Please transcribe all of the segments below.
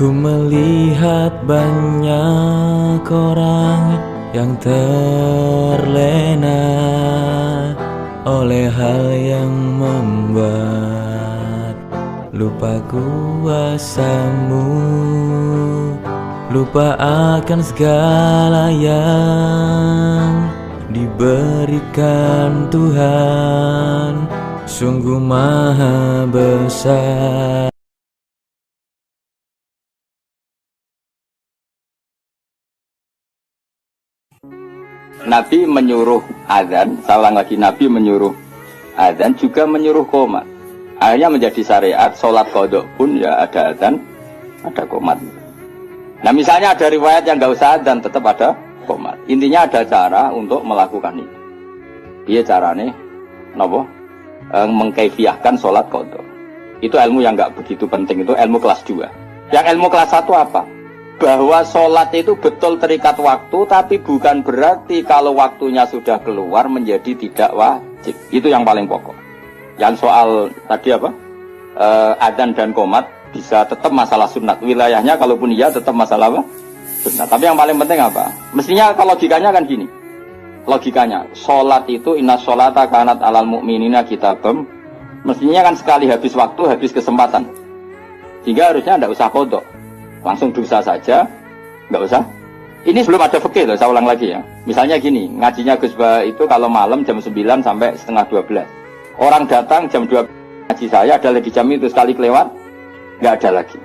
Ku melihat banyak orang yang terlena oleh hal yang membuat lupa kuasamu, lupa akan segala yang diberikan Tuhan, sungguh maha besar. Nabi menyuruh azan, saya ulang lagi, Nabi menyuruh azan juga menyuruh qomat. Akhirnya menjadi syariat, sholat qodok pun ya ada azan, ada qomat. Nah misalnya ada riwayat yang nggak usah azan, tetap ada qomat. Intinya ada cara untuk melakukan itu. Dia caranya, nopo, mengkaifiahkan sholat qodok. Itu ilmu yang nggak begitu penting, itu ilmu kelas 2. Yang ilmu kelas 1 apa? Bahwa sholat itu betul terikat waktu, tapi bukan berarti kalau waktunya sudah keluar menjadi tidak wajib. Itu yang paling pokok. Yang soal tadi apa? Adzan dan qomat bisa tetap masalah sunat. Wilayahnya kalaupun iya tetap masalah apa? Sunat. Tapi yang paling penting apa? Mestinya kalau logikanya kan gini. Logikanya, sholat itu inna sholata kanat alal mu'minina kitabam. Mestinya kan sekali habis waktu, habis kesempatan. Sehingga harusnya tidak usah kodok. Langsung dosa saja, nggak usah. Ini belum ada fikih loh, saya ulang lagi ya. Misalnya gini, ngajinya Gus Bah itu kalau malam jam 9 sampai setengah 12. Orang datang jam 2 ngaji saya adalah di jam itu, sekali kelewat, nggak ada lagi.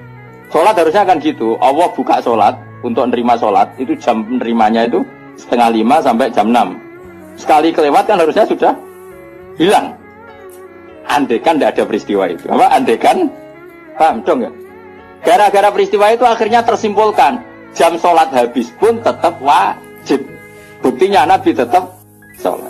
Sholat harusnya kan gitu, Allah buka sholat, untuk nerima sholat, itu jam nerimanya itu setengah 5 sampai jam 6. Sekali kelewat kan harusnya sudah hilang. Andekan tidak ada peristiwa itu. Apa? Andekan, paham dong ya? Gara-gara peristiwa itu akhirnya tersimpulkan jam sholat habis pun tetap wajib. Buktinya Nabi tetap sholat.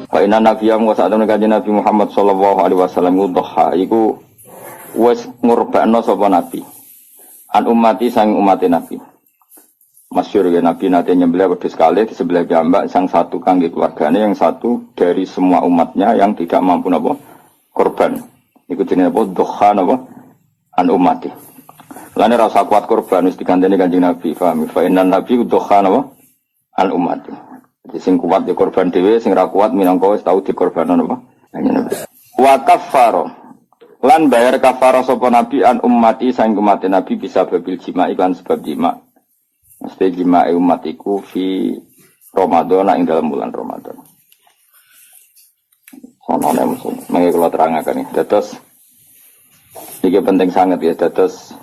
Wa inna nabiyam wa sa'atun kaji Nabi Muhammad sallallahu alaihi wasallam udhha iku wis ngurbakno sapa Nabi an ummati sang umate Nabi. Masyhur ya Nabi nate nyembelih wedhus kalih di sebelah piyambak, sang satu kangge keluargane, yang satu dari semua umatnya yang tidak mampu napa korban. Iku jenenge apa? Dhokha napa? An ummati. Lane ra usah kuat korban wis diganteni Kanjeng Nabi, paham? Fa innan nabi dhokha napa? An ummati. Jadi sing kuat ya korban dhewe, sing ra kuat minangka wis tau dikorbanno napa? Kanjeng Nabi. Wa kaffaro. Lan bayar kafarah sapa Nabi an ummati sang umat Nabi bisa babil jima iklan sebab jima. Mesti jima'i umatiku fi Ramadan ing dalam bulan Ramadan. Soalnya mengikut kalau terangkan ini. Dados ini penting sangat ya. Dados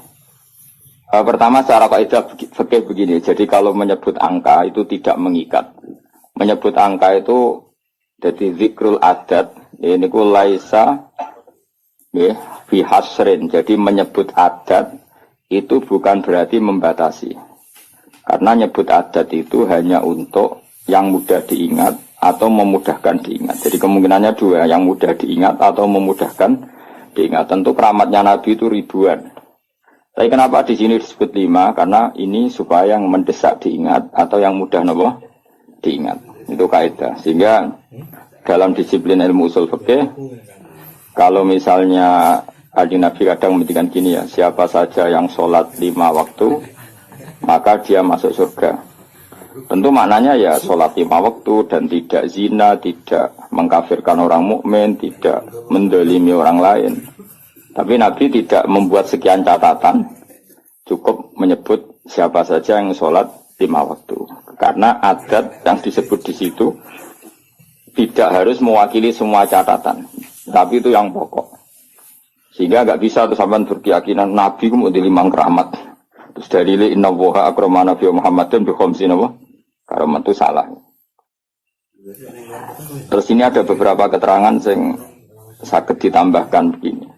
pertama secara kaidah fikih begini. Jadi kalau menyebut angka itu tidak mengikat. Menyebut angka itu jadi zikrul adat. Ini ku laisa ya fi hasrin. Jadi menyebut adat itu bukan berarti membatasi. Karena nyebut adat itu hanya untuk yang mudah diingat atau memudahkan diingat. Jadi kemungkinannya dua, yang mudah diingat atau memudahkan diingat. Tentu keramatnya Nabi itu ribuan. Tapi kenapa di sini disebut 5? Karena ini supaya yang mendesak diingat atau yang mudah nopo diingat. Itu kaidah. Sehingga dalam disiplin ilmu usul fikih, kalau misalnya Nabi kadang menghentikan gini ya, siapa saja yang sholat 5 waktu maka dia masuk surga. Tentu maknanya ya sholat 5 waktu dan tidak zina, tidak mengkafirkan orang mukmin, tidak mendolimi orang lain. Tapi Nabi tidak membuat sekian catatan, cukup menyebut siapa saja yang sholat 5 waktu. Karena adat yang disebut di situ tidak harus mewakili semua catatan, tapi itu yang pokok. Sehingga nggak bisa tuh sampean berkeyakinan Nabi mau di 5 keramat. Terus dalile inna woha akramana fi Muhammadin bi khamsin apa? Karamat itu salah. Terus ini ada beberapa keterangan yang sakit ditambahkan begini.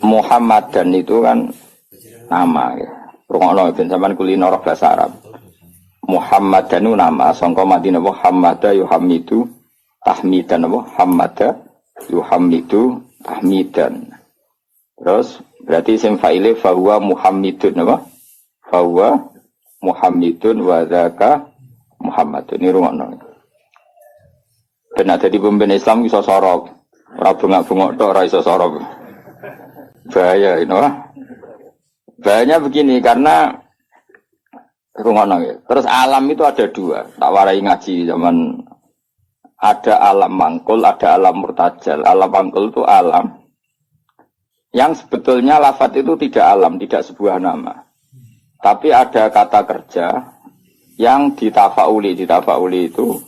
Muhammadan itu kan nama ya. Rungokno ben sampean kulino roh bahasa Arab. Muhammadan itu nama sangka Madinah Muhammada yuhamidu tahmidan apa? Hammada yuhamidu tahmidan. Terus berarti isim fa'ile fahuwa Muhammadun apa? Fahuwa Muhammadun wa dzaka Muhammadun. Ini rumakno. Ben ada di pemimpin Islam iso sorok. Ora bengak-bengok tok ora iso sorok. Bahaya ini wah. Bahayanya begini karena rungono ya. Terus alam itu ada dua. Tak warai ngaji zaman ada alam mangkul, ada alam murtajal. Alam mangkul itu alam yang sebetulnya lafadz itu tidak alam, tidak sebuah nama. Tapi ada kata kerja yang ditafauli itu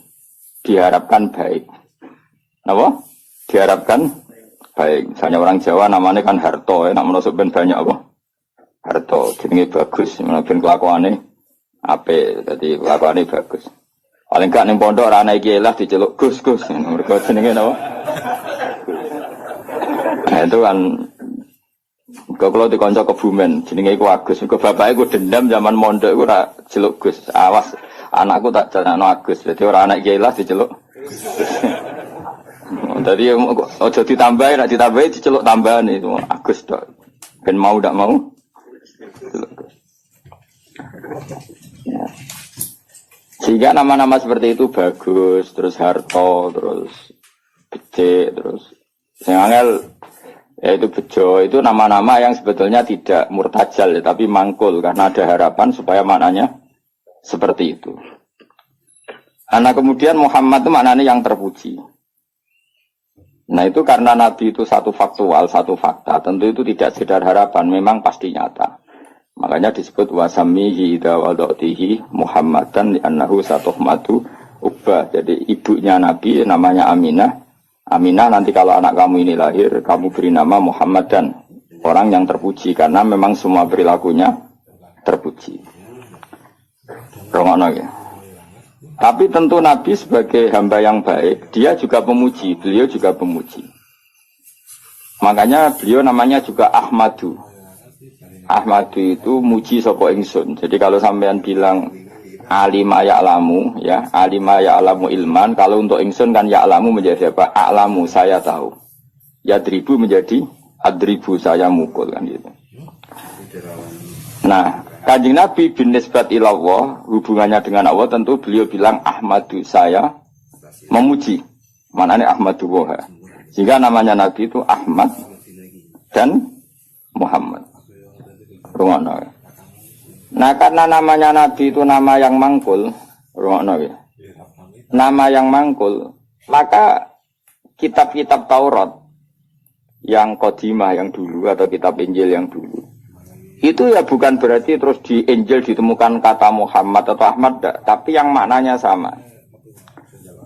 diharapkan baik. Apa? Diharapkan baik. Misalnya orang Jawa namanya kan harto, nak menusuk ben banyak apa? Harto, jenenge bagus, ben kelakuane apik, dadi kelakuane bagus. Paling gak ning pondok ora ana iki lah diceluk Gus. Mergo jenenge napa? Nah, itu kan kalau dikonco Kebumen, jenenge iku Agus. Mergo bapake ku dendam zaman mondok iku ora celuk Gus. Awas anakku tak jalano Agus. Dadi ora ana iki lah diceluk Tadi ojo ditambahi, nak ditambahi diceluk tambahan itu Agus tok. Ben mau ndak mau. Ya. Sehingga nama-nama seperti itu bagus, terus harto, terus gede, terus sing angel yaitu bejo, itu nama-nama yang sebetulnya tidak murtajal ya, tapi mangkul karena ada harapan supaya maknanya seperti itu. Nah kemudian Muhammad itu maknanya yang terpuji. Nah itu karena Nabi itu satu faktual, satu fakta, tentu itu tidak sekedar harapan, memang pasti nyata. Makanya disebut wasamihi idza wadatihi Muhammadan li'annahu satuhmatu ubah. Jadi ibunya Nabi namanya Aminah. Aminah nanti kalau anak kamu ini lahir, kamu beri nama Muhammadan, orang yang terpuji karena memang semua perilakunya terpuji. Romono ya. Tapi tentu Nabi sebagai hamba yang baik, dia juga pemuji, beliau juga pemuji. Makanya beliau namanya juga Ahmadu. Ahmadu itu muji sapa ingsun. Jadi kalau sampean bilang alima ya'lamu, ya, alima ya'lamu ilman, kalau untuk ingsun kan ya'lamu menjadi apa? A'lamu, saya tahu. Yadribu menjadi adribu, saya mukul kan gitu. Nah, Kanjeng Nabi bin nisbat ilallah, hubungannya dengan Allah tentu beliau bilang Ahmadu, saya memuji. Maknanya Ahmadu Woha. Sehingga namanya Nabi itu Ahmad dan Muhammad. Rungono. Nah karena namanya Nabi itu nama yang mangkul, rungono ya. Nama yang mangkul, maka kitab-kitab Taurat yang Qadimah yang dulu atau kitab Injil yang dulu itu ya bukan berarti terus di Injil ditemukan kata Muhammad atau Ahmad, tapi yang maknanya sama.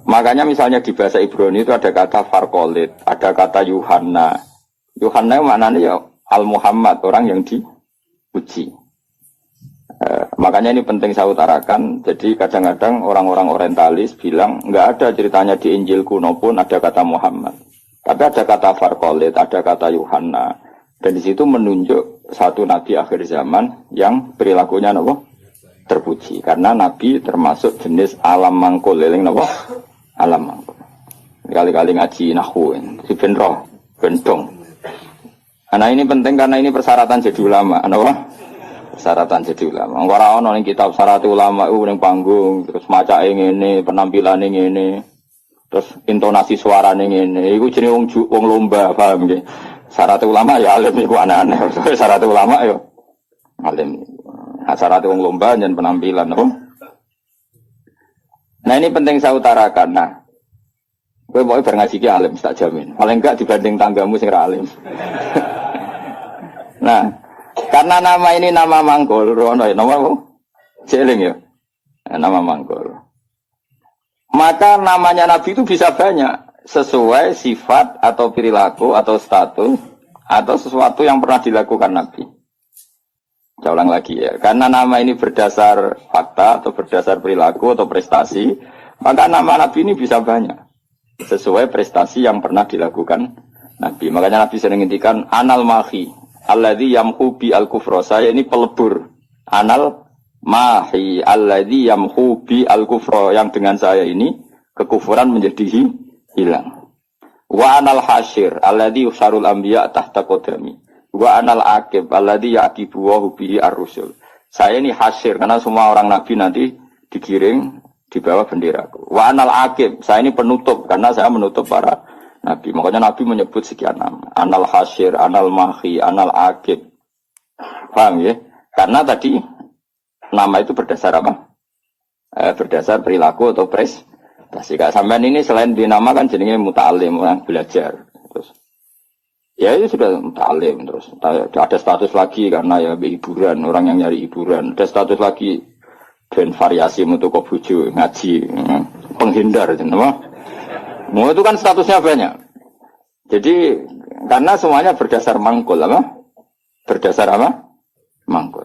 Makanya misalnya di bahasa Ibrani itu ada kata Farkolit, ada kata Yuhanna. Yuhanna maknanya ya Al-Muhammad, orang yang dipuji. Makanya ini penting saya utarakan. Jadi kadang-kadang orang-orang orientalis bilang nggak ada ceritanya di Injil kuno pun ada kata Muhammad. Tapi ada kata Farkolit, ada kata Yuhanna. Dan di situ menunjuk satu nabi akhir zaman yang perilakunya nopo terpuji. Karena nabi termasuk jenis alam mangkul, eling nopo alam mangkul. Kali-kali ngaji nahwu, si benroh, bentong. Nah ini penting karena ini persyaratan jadi ulama, nopo persyaratan jadi ulama. Ora ono ning kitab syarat ulama itu ning panggung, terus macake ngene, penampilan ngene, terus intonasi suarane ngene. Iku jenenge wong lomba, paham nggih? Syarat ulama ya alim iku aneh-aneh. Syarat ulama ya alim. Nah, syarat wong lomba dan penampilan apa? Nah ini penting saya utarakan. Nah, kowe mau bar ngaji ki alim tak jamin. Paling enggak dibanding tanggamu sing ra alim. Nah, karena nama ini nama mangkul, rono ya nama apa? Jeling ya. Nama mangkul. Maka namanya Nabi itu bisa banyak. Sesuai sifat atau perilaku atau status atau sesuatu yang pernah dilakukan Nabi. Saya ulang lagi ya, karena nama ini berdasar fakta atau berdasar perilaku atau prestasi, maka nama Nabi ini bisa banyak sesuai prestasi yang pernah dilakukan Nabi. Makanya Nabi sering ngintikan anal mahi alladzi yamhu bi al-kufra, saya ini pelebur. Anal mahi alladzi yamhu bi al-kufra, yang dengan saya ini kekufuran menjadi hilang. Wa anal hasyir alladzi yusarul anbiya tahta qadami. Wa anal aqib alladzi yaqibu wa bihi ar-rusul. Saya ini hasyir karena semua orang nabi nanti digiring di bawah benderaku. Wa anal aqib, saya ini penutup karena saya menutup para nabi. Makanya nabi menyebut sekian nama. Anal hasyir, anal mahi, anal aqib. Paham ya? Karena tadi nama itu berdasar apa? Berdasar perilaku atau prestasi. Sampean ini selain dinama kan jenenge muta'alim, orang belajar. Terus ya itu sudah muta'alim terus. Ada status lagi karena ya hiburan, orang yang nyari hiburan. Ada status lagi dan variasi untuk bojo ngaji, penghindar mau itu kan statusnya banyak. Jadi karena semuanya berdasar mangkul apa? Berdasar apa? Mangkul.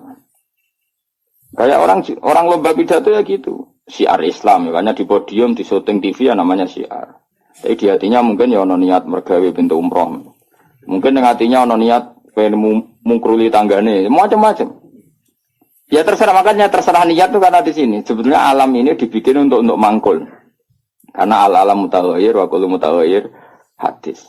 Kayak orang lomba pidato ya gitu. Syiar Islam, makanya di podium, di syuting TV ya namanya syiar. Tapi di hatinya mungkin ya ono niat mergawe pintu umroh. Mungkin yang hatinya ono niat pengen mungkruli tanggane, macam-macam. Ya terserah, makanya terserah niat itu karena di sini. Sebetulnya alam ini dibikin untuk mangkul. Karena al-alam mutaghayyir wa kullu mutaghayyir hadis.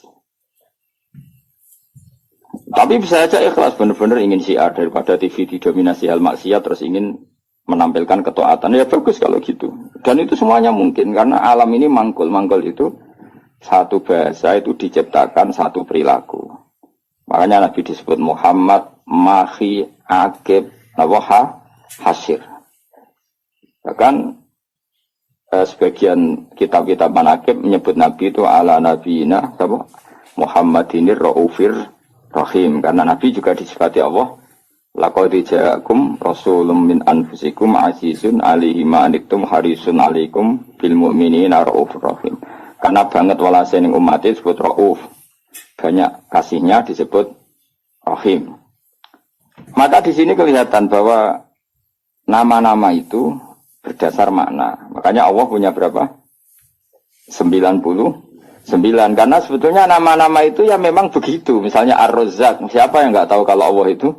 Tapi bisa saja ikhlas benar-benar ingin syiar daripada TV didominasi hal maksiat terus ingin menampilkan ketaatan. Ya bagus kalau gitu. Dan itu semuanya mungkin karena alam ini mangkul. Mangkul itu satu bahasa itu diciptakan satu perilaku. Makanya Nabi disebut Muhammad, Mahi, Aqib, Nawaha, Hasyir. Bahkan sebagian kitab-kitab manaqib menyebut Nabi itu ala nabiyina Muhammadinir Raufir Rahim, karena Nabi juga disifati Allah laqad ja'akum rasulun min anfusikum azizun 'alaihi ma anittum harisun 'alaikum bil mu'minina raufur rahim. Karena banget walase ning umat disebut rauf, banyak kasihnya disebut rahim. Maka di sini kelihatan bahwa nama-nama itu berdasar makna. Makanya Allah punya berapa? 99. Karena sebetulnya nama-nama itu ya memang begitu. Misalnya Ar-Razzaq. Siapa yang nggak tahu kalau Allah itu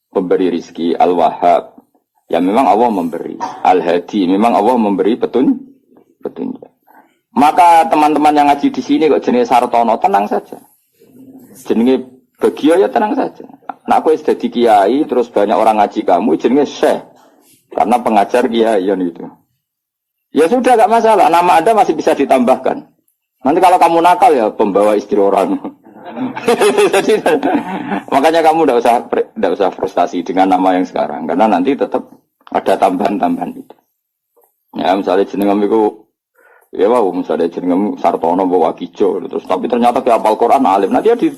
pemberi rizki? Al-Wahhab. Ya memang Allah memberi. Al-Hadi. Memang Allah memberi petunjuk. Maka teman-teman yang ngaji di sini kok jenis Sartono, tenang saja. Jenis Bagio ya tenang saja. Nah aku sudah di kiai, terus banyak orang ngaji kamu, jenis Syekh. Karena pengajar kiai itu. Ya sudah gak masalah. Nama Anda masih bisa ditambahkan. Nanti kalau kamu nakal ya pembawa istri orang. Jadi, makanya kamu tidak usah frustasi dengan nama yang sekarang, karena nanti tetap ada tambahan-tambahan itu. Ya misalnya jenengam itu, ya wow, misalnya jenengam Sartono bawa Kijo, terus tapi ternyata ke hafal Quran alim, nanti dia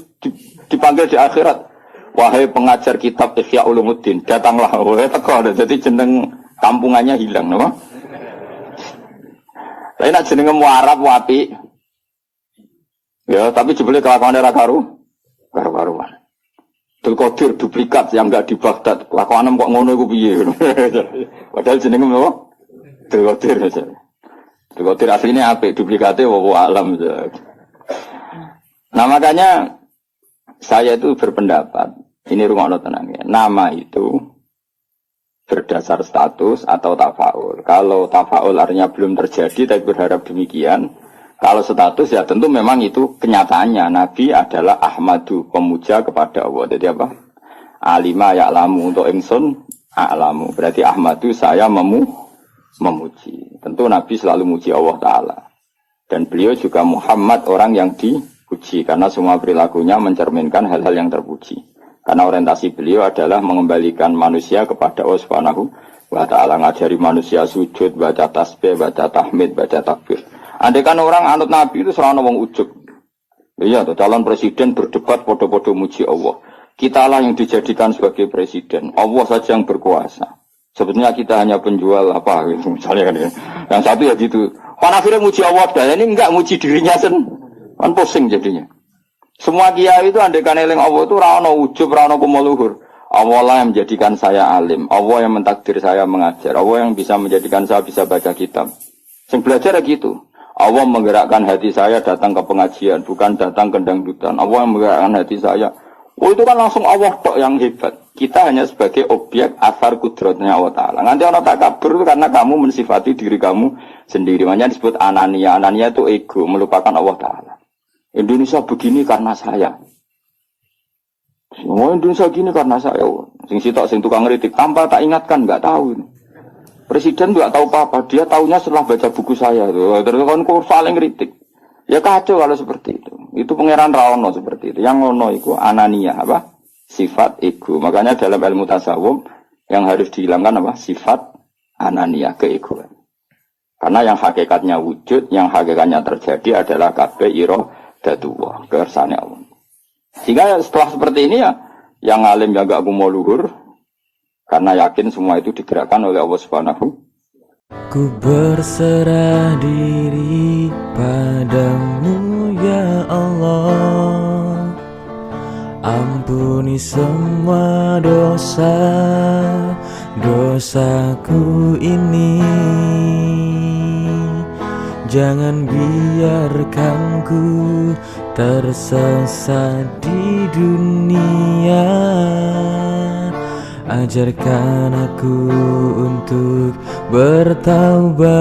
dipanggil di akhirat. Wahai pengajar kitab Ihya Ulumuddin, datanglah. Wahai teko, jadi jeneng kampungannya hilang, no? Tapi nak jenengam Arab wapi. Ya, tapi jebule kelakuannya karu-karuan. Abdul Qadir duplikat yang enggak di Baghdad. Kelakuannya kok ngono iku piye. Padahal jenenge apa? Abdul Qadir aja. Abdul Qadir aslinya apik, duplikatnya wawo alam aja. Nah, makanya saya itu berpendapat, ini rungokno tenang ya. Nama itu berdasar status atau tafaul. Kalau tafaul artinya belum terjadi tapi berharap demikian. Kalau status ya tentu memang itu kenyataannya. Nabi adalah Ahmadu, pemuja kepada Allah. Jadi apa? Alima ya'lamu, untuk ingsun a'lamu. Berarti Ahmadu saya memuji. Tentu Nabi selalu muji Allah Ta'ala. Dan beliau juga Muhammad, orang yang dipuji. Karena semua perilakunya mencerminkan hal-hal yang terpuji. Karena orientasi beliau adalah mengembalikan manusia kepada Allah Subhanahu wa Ta'ala. Ngajari manusia sujud, baca tasbih, baca tahmid, baca takbir. Andai kan orang anut Nabi itu selalu wong ujub. Iya, tuh calon presiden berdebat podo-podo muji Allah. Kita lah yang dijadikan sebagai presiden. Allah saja yang berkuasa. Sebetulnya kita hanya penjual apa gitu, misalnya kan ya. Yang satu ya gitu. Pan akhirnya muji Allah dah. Ini enggak muji dirinya kan pusing jadinya. Semua kiai itu andai kan eling Allah itu ra ono ujub, ra ono kumuluhur. Allah lah yang menjadikan saya alim. Allah yang mentakdir saya mengajar. Allah yang bisa menjadikan saya bisa baca kitab. Sing belajar ya gitu. Allah menggerakkan hati saya datang ke pengajian, bukan datang ke dangdutan. Allah yang menggerakkan hati saya. Oh itu kan langsung Allah tok yang hebat. Kita hanya sebagai objek asar kudratnya Allah Ta'ala. Nanti orang takabur itu karena kamu mensifati diri kamu sendiri. Makanya disebut anania. Anania itu ego, melupakan Allah Ta'ala. Indonesia begini karena saya. Oh Indonesia begini karena saya. Sing sitok sing tukang ngritik tanpa tak ingatkan, nggak tahu. Presiden nggak tahu apa-apa, dia taunya setelah baca buku saya tuh. Terus kan kok saling kritik. Ya kacau kalau seperti itu. Itu pangeran Raono seperti itu. Yang ono itu anania apa? Sifat ego. Makanya dalam ilmu tasawuf yang harus dihilangkan apa? Sifat anania, keegoan. Karena yang hakikatnya wujud, yang hakikatnya terjadi adalah kabeh iradatullah, kersane Allah. Sehingga setelah seperti ini ya, yang alim yang gak mau luhur, karena yakin semua itu digerakkan oleh Allah Subhanahu. Ku berserah diri padamu ya Allah, ampuni semua dosaku ini. Jangan biarkan ku tersesat di dunia. Ajarkan aku untuk bertaubat.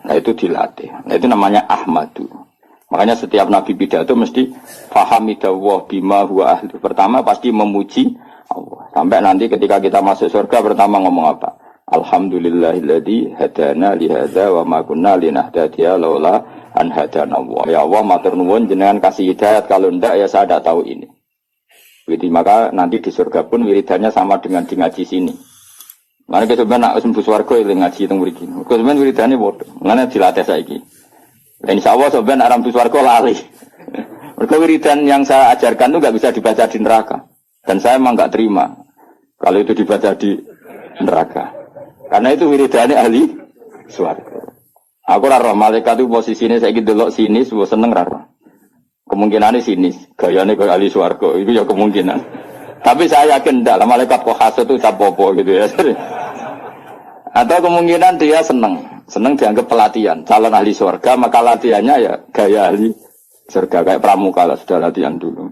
Nah itu dilatih. Nah itu namanya Ahmadu. Makanya setiap nabi pidato mesti fahamidallah bima huwa ahli. Pertama pasti memuji Allah. Sampai nanti ketika kita masuk surga pertama ngomong apa? Alhamdulillahilladzi hadana li hadza wa ma kunna linahtadiya laula an hadana Allah. Ya Allah matur nuwun jenengan kasih hidayat, kalau ndak ya saya tidak tahu ini. Jadi maka nanti di surga pun wiridannya sama dengan di ngaji sini. Mana kita sebenarnya nak sembuh swarga yang ngaji teng mriki. Kok sebenarnya wiridane padha. Mana dilatih saiki. Insyaallah sebenarnya aram swarga lali. Mergo wiridan yang saya ajarkan itu enggak bisa dibaca di neraka. Dan saya memang enggak terima kalau itu dibaca di neraka. Karena itu wiridane ahli swarga. Aku ora roh malaikat itu posisine saiki delok sini suwe seneng ra roh. Kemungkinane sinis, gayane kaya ahli swarga, itu ya kemungkinan. Tapi saya yakin ndak lah malaikat kok hasud itu capopo gitu ya. Atau kemungkinan dia seneng dianggap pelatihan, calon ahli surga, maka latihannya ya gaya ahli surga kayak pramuka lah, sudah latihan dulu.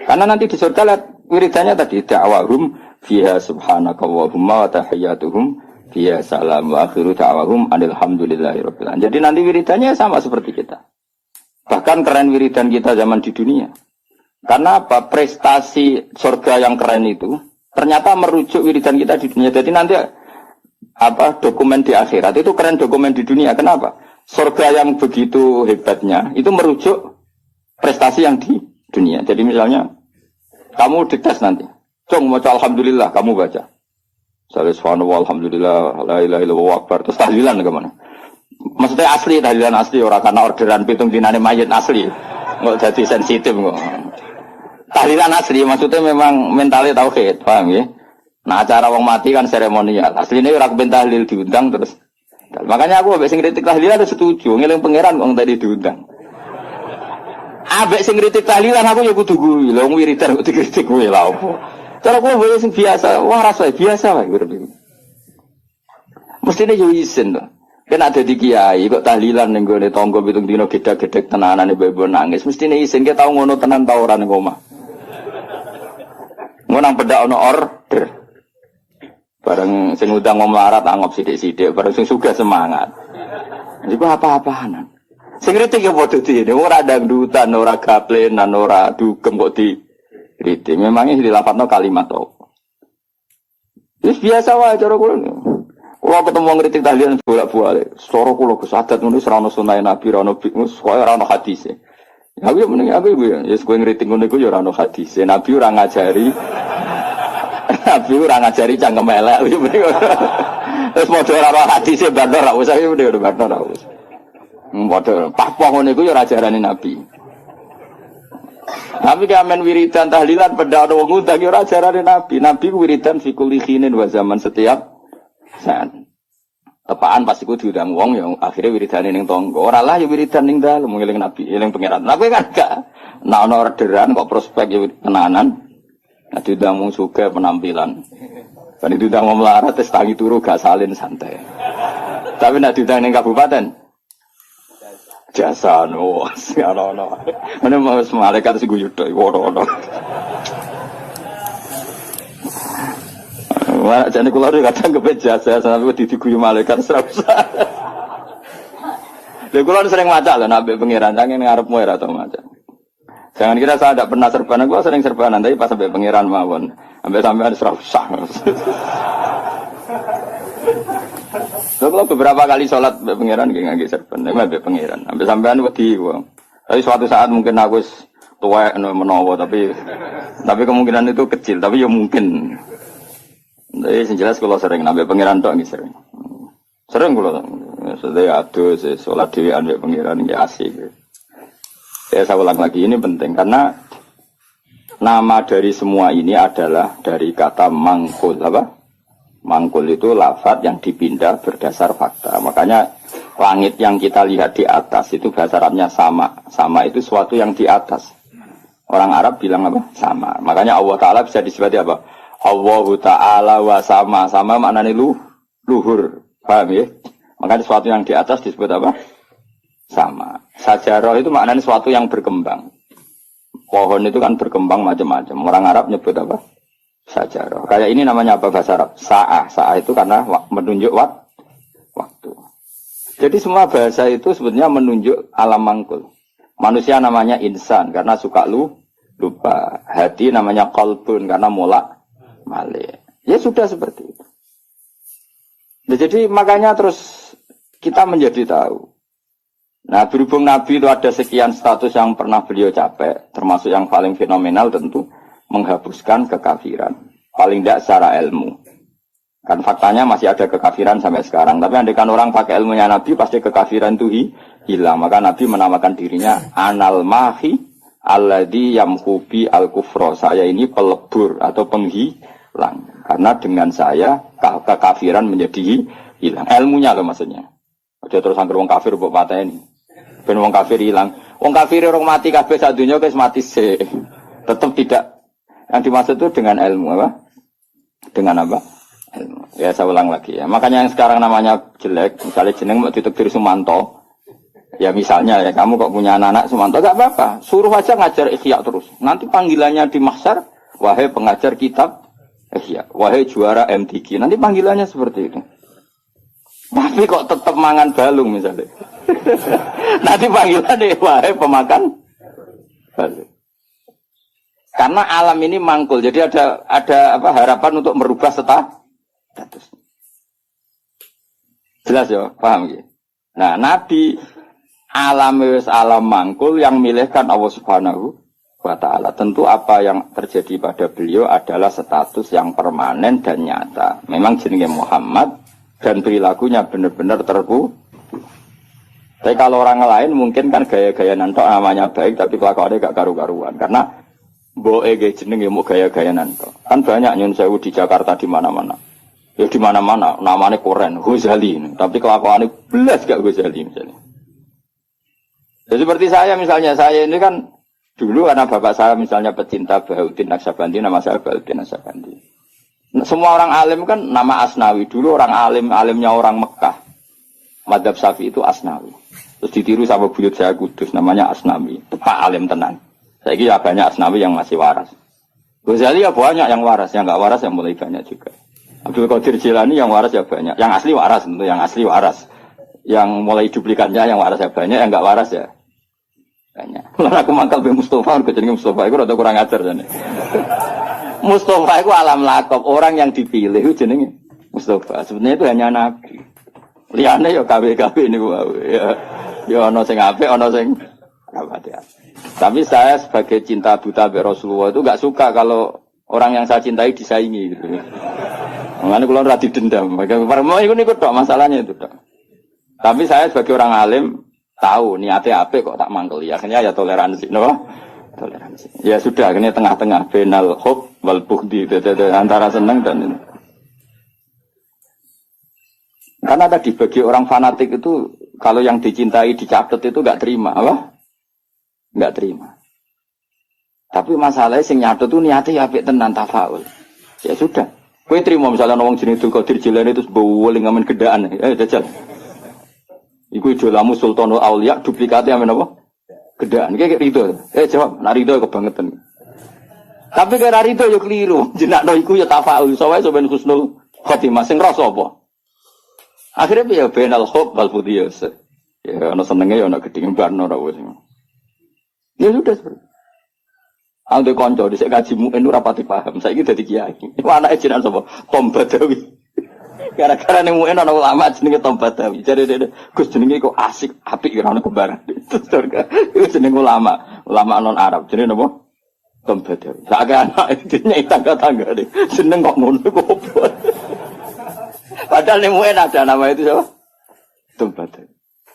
Karena nanti di surga lihat wiridannya tadi da'wahum fiha subhanakallahumma wa tahiyyatuhum fiha salam wa akhiru da'wahum alhamdulillahirabbil alamin. Jadi nanti wiridannya sama seperti kita. Bahkan keren wiridan kita zaman di dunia. Karena apa? Prestasi surga yang keren itu ternyata merujuk wiridan kita di dunia. Jadi nanti apa dokumen di akhirat itu keren dokumen di dunia. Kenapa? Surga yang begitu hebatnya itu merujuk prestasi yang di dunia. Jadi misalnya kamu dites nanti, Cung mau alhamdulillah kamu baca. Misalnya subhanallah alhamdulillah la ilaha illallah akbar terus tahlilan kemana? Maksudnya asli tahlilan asli orang karena orderan pitung dinane mayit asli. Nggak jadi sensitif kok. Tahlilan asli maksudnya memang mentalnya tauhid, paham ya? Nah acara wong mati kan seremonial. Aslinya ora kepen tahlil diundang terus. Makanya aku ambek sing kritik tahlilan ada setuju, ngeling pangeran wong tadi diundang. Ambek sing kritik tahlilan aku ya kudu kuwi, lha wong wiridan kok dikritik kuwi lha opo. Cara kuwi sing biasa, wah rasa biasa wae urip. Mestine yo isin to. Kan ada di kiai kok tahlilan ning gone tangga pitung dina gedhe-gedhe tenanane bebo nangis. Mestine isin ki tau ngono tenan ta ora ning omah. Nang pedak ono order. Bareng sing udang mau melarat anggap sithik-sithik, bareng sing sugih semangat. Iku apa-apaan. Sing kritik ya padha dene, ora dangdutan, ora gaplenan, ora dugem kok di kritik. Memangnya dilapatno kalimat apa. Wis biasa wae cara kula. Kula ketemu ngritik tahlilan bolak-balik. Sora kula Gus adat ngono ora ono sunah Nabi, ora ono koyo ora ono hadise. Aku ya mending aku ya kowe ngritik ngono iku ya ora ono hadis. Nabi ora ngajari. Nabi ora ngajari cangkem elek. Terus modho ora ono hadis e bandar ra usah iki udah bandar ra usah. Modho papo ngono iku ya ora ajarane Nabi. Tapi kamen wiridan tahlilan pada ana wong ngundang ya ora ajarane Nabi. Nabi wiridan fi kulli khinin wa zaman setiap saat. Tepaan pas iku diundang wong ya akhirnya wiridane ning tangga. Ora lah ya wiridan ning dalem ngeling Nabi, eling pangeran. Lah kowe kan gak nek ana orderan kok prospek ya tenanan. Nek diundang wong sugih penampilan. Kan diundang wong melarat tes tangi turu gak salin santai. Tapi nek diundang ning kabupaten jasa no, ono. Mana mau malaikat sing guyu tok ono. Wah, jane kula kadang kepet jasa sampe diguyu malaikat ora usah. Lha kula sering maca lho nabe pangeran sange ngarepmu ora tau maca. Jangan kira saya tidak pernah serbanan, gua sering serbanan, tapi pas sampai pangeran mawon, sampai ada serusah. So, kalau beberapa kali sholat pangeran nggak serban, sampai pangeran, sampai wedi gua. Tapi suatu saat mungkin aku tua menowo, tapi kemungkinan itu kecil, tapi ya mungkin. Jadi jelas kalau sering sampai pangeran tuh nggak sering. Sering kalau sudah aduh sholat di sampai pangeran ya asik. Saya ulang lagi, ini penting karena nama dari semua ini adalah dari kata mangkul. Apa? Mangkul itu lafadz yang dipindah berdasar fakta. Makanya langit yang kita lihat di atas itu bahasa Arabnya sama. Sama itu suatu yang di atas. Orang Arab bilang apa? Sama. Makanya Allah Ta'ala bisa disebut apa? Allahu Ta'ala wa sama. Sama maknanya luhur. Paham ya? Makanya suatu yang di atas disebut apa? Sama. Sajarah itu maknanya sesuatu yang berkembang. Pohon itu kan berkembang macam-macam. Orang Arab nyebut apa? Sajarah. Kayak ini namanya apa bahasa Arab? Sa'ah. Sa'ah itu karena menunjuk waktu. Jadi semua bahasa itu sebetulnya menunjuk alam mangkul. Manusia namanya insan karena suka lupa. Hati namanya qalbun karena malik. Ya sudah seperti itu. Nah, jadi makanya terus kita menjadi tahu. Nah, berhubung Nabi itu ada sekian status yang pernah beliau capai, termasuk yang paling fenomenal tentu menghapuskan kekafiran. Paling tidak secara ilmu. Kan faktanya masih ada kekafiran sampai sekarang. Tapi andaikan orang pakai ilmunya Nabi, pasti kekafiran itu hilang. Maka Nabi menamakan dirinya Anal Mahi Alladhi Yamhubi Al-Kufro. Saya ini pelebur atau penghilang. Karena dengan saya kekafiran menjadi hilang. Ilmunya loh maksudnya. Dia terus angker wong kafir mbok pateni. Ben wong kafir hilang. Wong kafir orang mati kabeh sak donya wis mati sih. Tetap tidak. Yang dimaksud itu dengan ilmu apa? Dengan apa? Ilmu. Ya saya ulang lagi ya. Makanya yang sekarang namanya jelek, misalnya jeneng mau ditekdir Sumanto. Ya misalnya ya kamu kok punya anak Sumanto gak apa-apa. Suruh aja ngajar Ihya terus. Nanti panggilannya di mahsyar, wahai pengajar kitab Ihya, wahai juara MTQ. Nanti panggilannya seperti itu. Tapi kok tetap mangan balung misalnya. Nanti panggilannya wahai pemakan balung. Karena alam ini mangkul, jadi ada apa harapan untuk merubah status. Jelas ya, paham ya? Nah, Nabi alam mangkul yang milihkan Allah Subhanahu wa Ta'ala. Tentu apa yang terjadi pada beliau adalah status yang permanen dan nyata. Memang jenenge Muhammad dan perilakunya benar-benar terku. Tapi kalau orang lain mungkin kan gaya-gaya nantok namanya baik tapi kelakuannya gak karu-karuan. Karena boe jenenge mau gaya-gaya nantok. Kan banyak nyun sewu di Jakarta di mana-mana. Ya di mana-mana namanya Koren, Ghazali. Tapi kelakuannya belas gak Ghazali misalnya. Ya seperti saya misalnya, saya ini kan dulu karena bapak saya misalnya pecinta Bahuddin Naksabandi, nama saya Bahuddin Naksabandi. Semua orang alim kan nama Asnawi. Dulu orang alimnya orang Mekah. Madzhab Syafi'i itu Asnawi. Terus ditiru sama buyut saya Kudus, namanya Asnawi. Tepak alim tenan. Saya kira banyak Asnawi yang masih waras. Ghazali ya banyak yang waras, yang nggak waras yang mulai banyak juga. Abdul Qadir Jilani yang waras ya banyak. Yang asli waras tentu, yang asli waras. Yang mulai duplikatnya yang waras ya banyak, yang nggak waras ya banyak. Lalu aku mangkal be Mustafa, aku jadi Mustafa itu rada kurang ajar jane. Mustafa itu alam lakob, orang yang dipilih itu jenenge Mustafa. Sebenarnya itu hanya nabi. Liyane ya KW-KW niku ya. Ya ana sing apik, ana sing rapat ya. Tapi saya sebagai cinta buta be Rasulullah itu enggak suka kalau orang yang saya cintai disaingi gitu. Makanya kula ora didendam. Mau niku tok masalahnya itu tok. Tapi saya sebagai orang alim tahu niatnya apik kok tak mangkeli. Akhirnya ya toleransi, no? Toleransi. Ya sudah, akhirnya tengah-tengah benal hub wal bughdi antara senang dan ini. Karena tadi bagi orang fanatik itu kalau yang dicintai dicatat itu enggak terima, apa? Enggak terima. Tapi masalahnya sing nyatet itu niatnya apik tenan tafaul. Ya sudah. Kowe terima misalnya wong jenenge Abdul Qadir Jilani terus bowling ngamen gedaan. Jajal. Iku idolamu Sultanul Auliya duplikatnya amen apa? Gedaan. Kayak rido. Jawab, nak rido kebangetan. Tapi kira rido yo keliru. Jenakno iku ya tafaul. Soale sampeyan husnul khotimah sing rasa apa? Akhirnya ya benal hub wal fudiyas. Ya ana senenge ya ana gedhe barno ora wis. Ya sudah seperti. Aku ndek kanca dhisik kaji muin ora pati paham. Saiki dadi kiai. Iku anake jenengan sapa? Tom Badawi. Gara-gara ning muin ana ulama jenenge Tom Badawi. Jare Gus jenenge kok asik, apik ora ono kembaran. Iku jenenge ulama non Arab. Jenenge napa? Tom Badawi. Sak anak intinya tangga-tangga deh. Seneng kok ngono kok opo. Padahal ning muin ada nama itu siapa? Tom Badawi.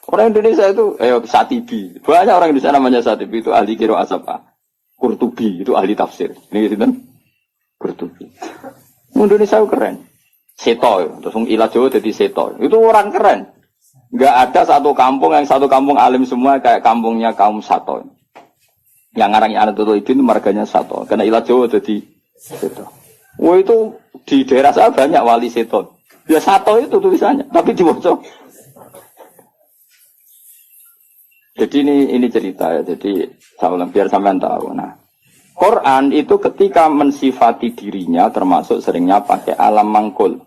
Orang Indonesia itu, Satibi. Banyak orang Indonesia namanya Satibi itu ahli qiraat apa? Qurtubi itu ahli tafsir. Ini gitu kan? Qurtubi. Indonesia itu keren. Seto, terus ilah Jawa jadi seto. Itu orang keren. Enggak ada satu kampung alim semua kayak kampungnya kaum Sato. Yang ngarangnya anak itu marganya Sato. Karena ilah Jawa jadi seto. Wah itu di daerah saya banyak wali seto. Ya Sato itu tulisannya, tapi dibaca. Jadi ini cerita ya. Jadi biar sampean tahu. Nah, Quran itu ketika mensifati dirinya termasuk seringnya pakai alam mangkul.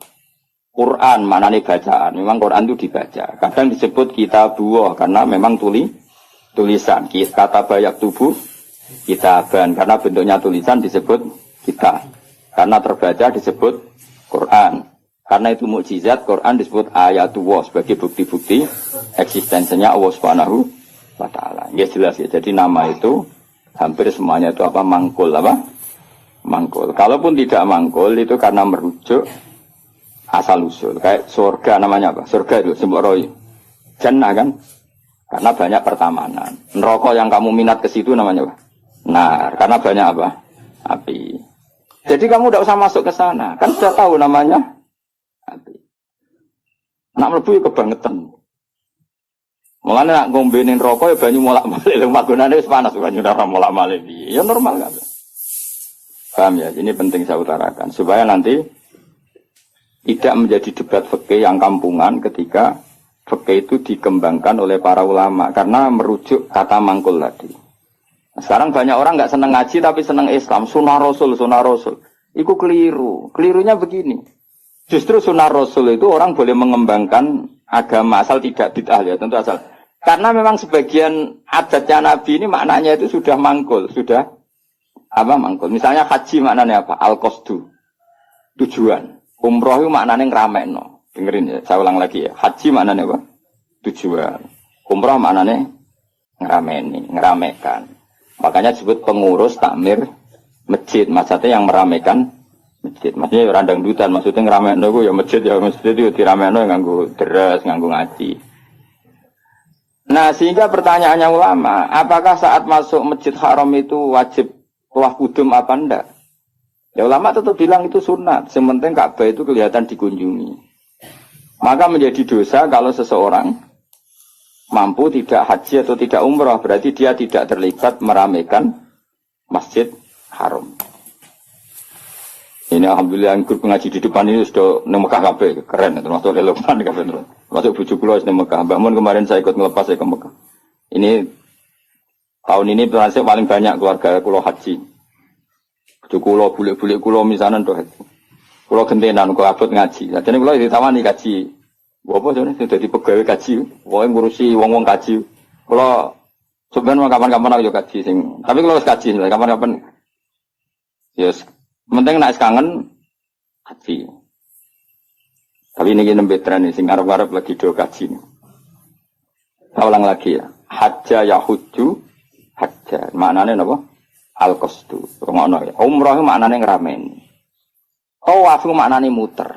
Quran maknanya bacaan. Memang Quran itu dibaca. Kadang disebut kitabuh karena memang tulisan. Kata bayak tubuh kitaban karena bentuknya tulisan disebut kita. Karena terbaca disebut Quran. Karena itu mukjizat Quran disebut ayatullah sebagai bukti-bukti eksistensinya Allah Subhanahu wa ta'ala. Ya jelas ya. Jadi nama itu hampir semuanya itu apa? Mangkul apa? Mangkul. Kalaupun tidak mangkul itu karena merujuk asal usul. Kayak surga namanya apa? Surga itu sebut roy. Jannah kan? Karena banyak pertamanan. Neraka yang kamu minat ke situ namanya apa? Nar. Karena banyak apa? Api. Jadi kamu tidak usah masuk ke sana. Kan sudah tahu namanya api. Nak mlebu kebangetan. Mulane nak ngombenin rokok ya banyu molak-malik lho magunane wis panas banyu ora molak-malik piye. Ya normal kan. Paham ya? Ini penting saya utarakan supaya nanti tidak menjadi debat fikih yang kampungan ketika fikih itu dikembangkan oleh para ulama karena merujuk kata mangkul tadi. Sekarang banyak orang enggak senang ngaji tapi senang Islam, sunnah Rasul. Iku keliru. Kelirunya begini. Justru sunnah Rasul itu orang boleh mengembangkan agama asal tidak bid'ah ya, tentu asal. Karena memang sebagian adatnya Nabi ini maknanya itu sudah mangkul, sudah apa mangkul. Misalnya haji maknanya apa? Al-qasdu. Tujuan. Umroh itu maknanya ngramekno. Dengerin ya, saya ulang lagi ya. Haji maknanya apa? Tujuan. Umroh maknanya ngeramekan. Makanya disebut pengurus takmir masjid. Maksudnya yang meramekan masjid. Maksudnya orang dangdutan, maksudnya ngeramekan itu ya masjid itu diramekan nganggo deres, nganggo ngaji. Nah, sehingga pertanyaannya ulama, apakah saat masuk Masjid Haram itu wajib tawaf kudum apa enggak? Ya ulama tetap bilang itu sunat, sementing Ka'bah itu kelihatan dikunjungi. Maka menjadi dosa kalau seseorang mampu tidak haji atau tidak umrah, berarti dia tidak terlibat meramekan Masjid Haram. Ini alhamdulillah yang grup ngaji di depan ini sudah nang Mekah kabeh, keren termasuk relevan kabeh terus. Termasuk bojo kula nang Mekah. Mbah Mun kemarin saya ikut ngelepas saya ke Mekah. Ini tahun ini termasuk paling banyak keluarga kula haji. Bojo kula bulik-bulik kula misanan to haji. Kula gentenan kula abot ngaji. Jadi kula ditawani kaji. Apa jane dadi pegawai kaji, wae ngurusi wong-wong kaji. Kula sebenarnya kapan-kapan aku yo kaji sing, tapi kula wis kaji kapan-kapan. Yes. Penting nak kangen haji. Tapi ini nembe tren sing arep-arep lagi do kaji. Saya ulang lagi ya. Hajja yahujju hajja. Maknane napa? Al-qasdu. Ngono ya. Umrah maknane ngrameni. Tawaf maknane muter.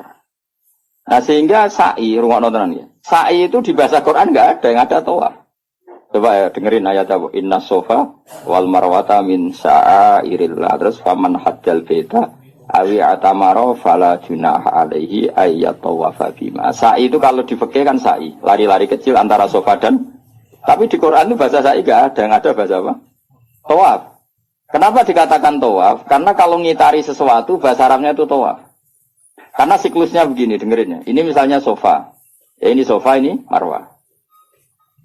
Nah sehingga sa'i rungono tenan ya. Sa'i itu di bahasa Quran enggak ada, yang ada tawaf. Coba ya dengerin ayat apa? Inna sofa wal marwata min sa'airillah. Terus faman hajjal beta awi atamaro fala junaha alaihi ayyat tawafa bima. Sa'i itu kalau di fikih kan sa'i, lari-lari kecil antara sofa dan, tapi di Quran itu bahasa sa'i enggak ada, yang ada bahasa apa? Tawaf. Kenapa dikatakan tawaf? Karena kalau ngitari sesuatu bahasa Arabnya itu tawaf. Karena siklusnya begini, dengerin ya. Ini misalnya sofa. Ya ini sofa, ini marwah.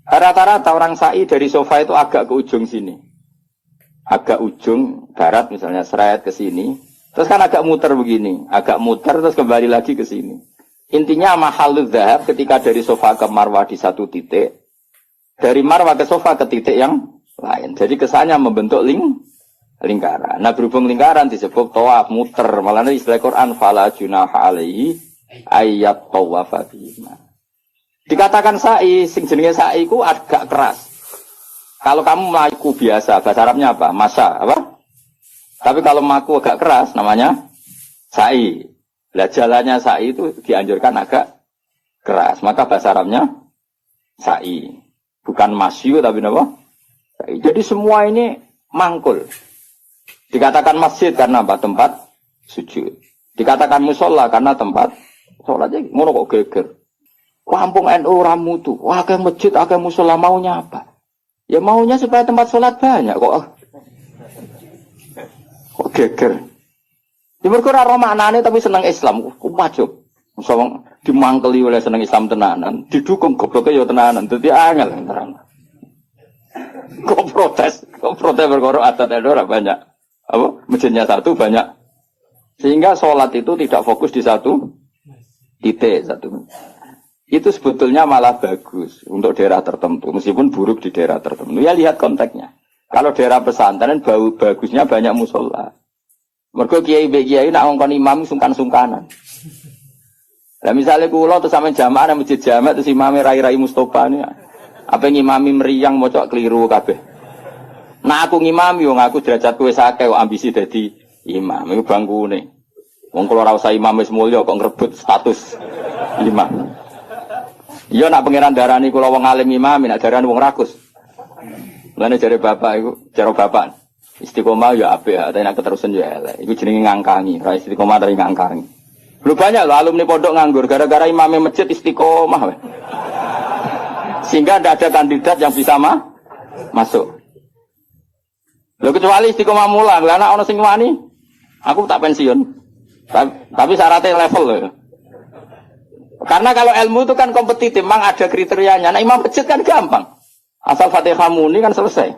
Rata-rata orang sa'i dari sofa itu agak ke ujung sini. Agak ujung barat misalnya seret ke sini. Terus kan agak muter begini. Agak muter terus kembali lagi ke sini. Intinya mahalul dzahab ketika dari sofa ke marwah di satu titik. Dari marwah ke sofa ke titik yang lain. Jadi kesannya membentuk lingkaran. Nah berhubung lingkaran disebut tawaf muter. Malah istilah Quran fala junaha alaihi ayat tawafa bihima. Dikatakan sa'i, sing jenenge sa'i ku agak keras. Kalau kamu melaku biasa, bahasa Arabnya apa? Masa, apa? Tapi kalau maku agak keras, namanya sa'i. Lah jalannya sa'i itu dianjurkan agak keras. Maka bahasa Arabnya sa'i. Bukan masyu tapi apa? Sa'i. Jadi semua ini mangkul. Dikatakan masjid karena apa? Tempat sujud. Dikatakan musola karena tempat sholatnya. Ngono kok geger. Kampung NU ramutu. Wah, ke masjid, ke musola maunya apa? Ya maunya supaya tempat sholat banyak kok. Kok geger. Di mereka ora maknane tapi seneng Islam. Ku wajib. Misalnya dimangkeli oleh seneng Islam tenanan, didukung gobloknya ya tenanan. Dadi angel terang. Kok protes perkara adat ora banyak. Apa? Masjidnya satu banyak. Sehingga sholat itu tidak fokus di satu titik satu. Itu sebetulnya malah bagus untuk daerah tertentu, meskipun buruk di daerah tertentu. Ya lihat konteksnya. Kalau daerah pesantren bagusnya banyak musola. Mergo kiai nak ngongkon imam sungkan-sungkanan. Lah misalnya kula terus sampe jamaah nang masjid jamaah terus imame rai-rai Mustofa ni. Apa ngimami meriang mocok keliru kabeh. Nah aku ngimami wong aku derajatku wis akeh kok ambisi dadi imam. Iku bangkune. Wong kula ora usah imam wis mulya kok ngrebut status imam. Iya nak pangeran darani kula wong alim imam, nak darani wong rakus. Lane jare bapak iku, jare bapak. Istiqomah ya apik, tapi nek keterusan ya elek. Iku jenenge ngangkangi, ra istiqomah dari ngangkangi. Lu banyak loh alumni pondok nganggur gara-gara imamnya masjid istiqomah. Sehingga tidak ada kandidat yang bisa masuk. Lo kecuali istiqomah mulang, lah anak ono sing wani, aku tak pensiun. Tapi syaratnya level loh. Karena kalau ilmu itu kan kompetitif, memang ada kriterianya. Nah imam masjid kan gampang. Asal Fatihah muni kan selesai.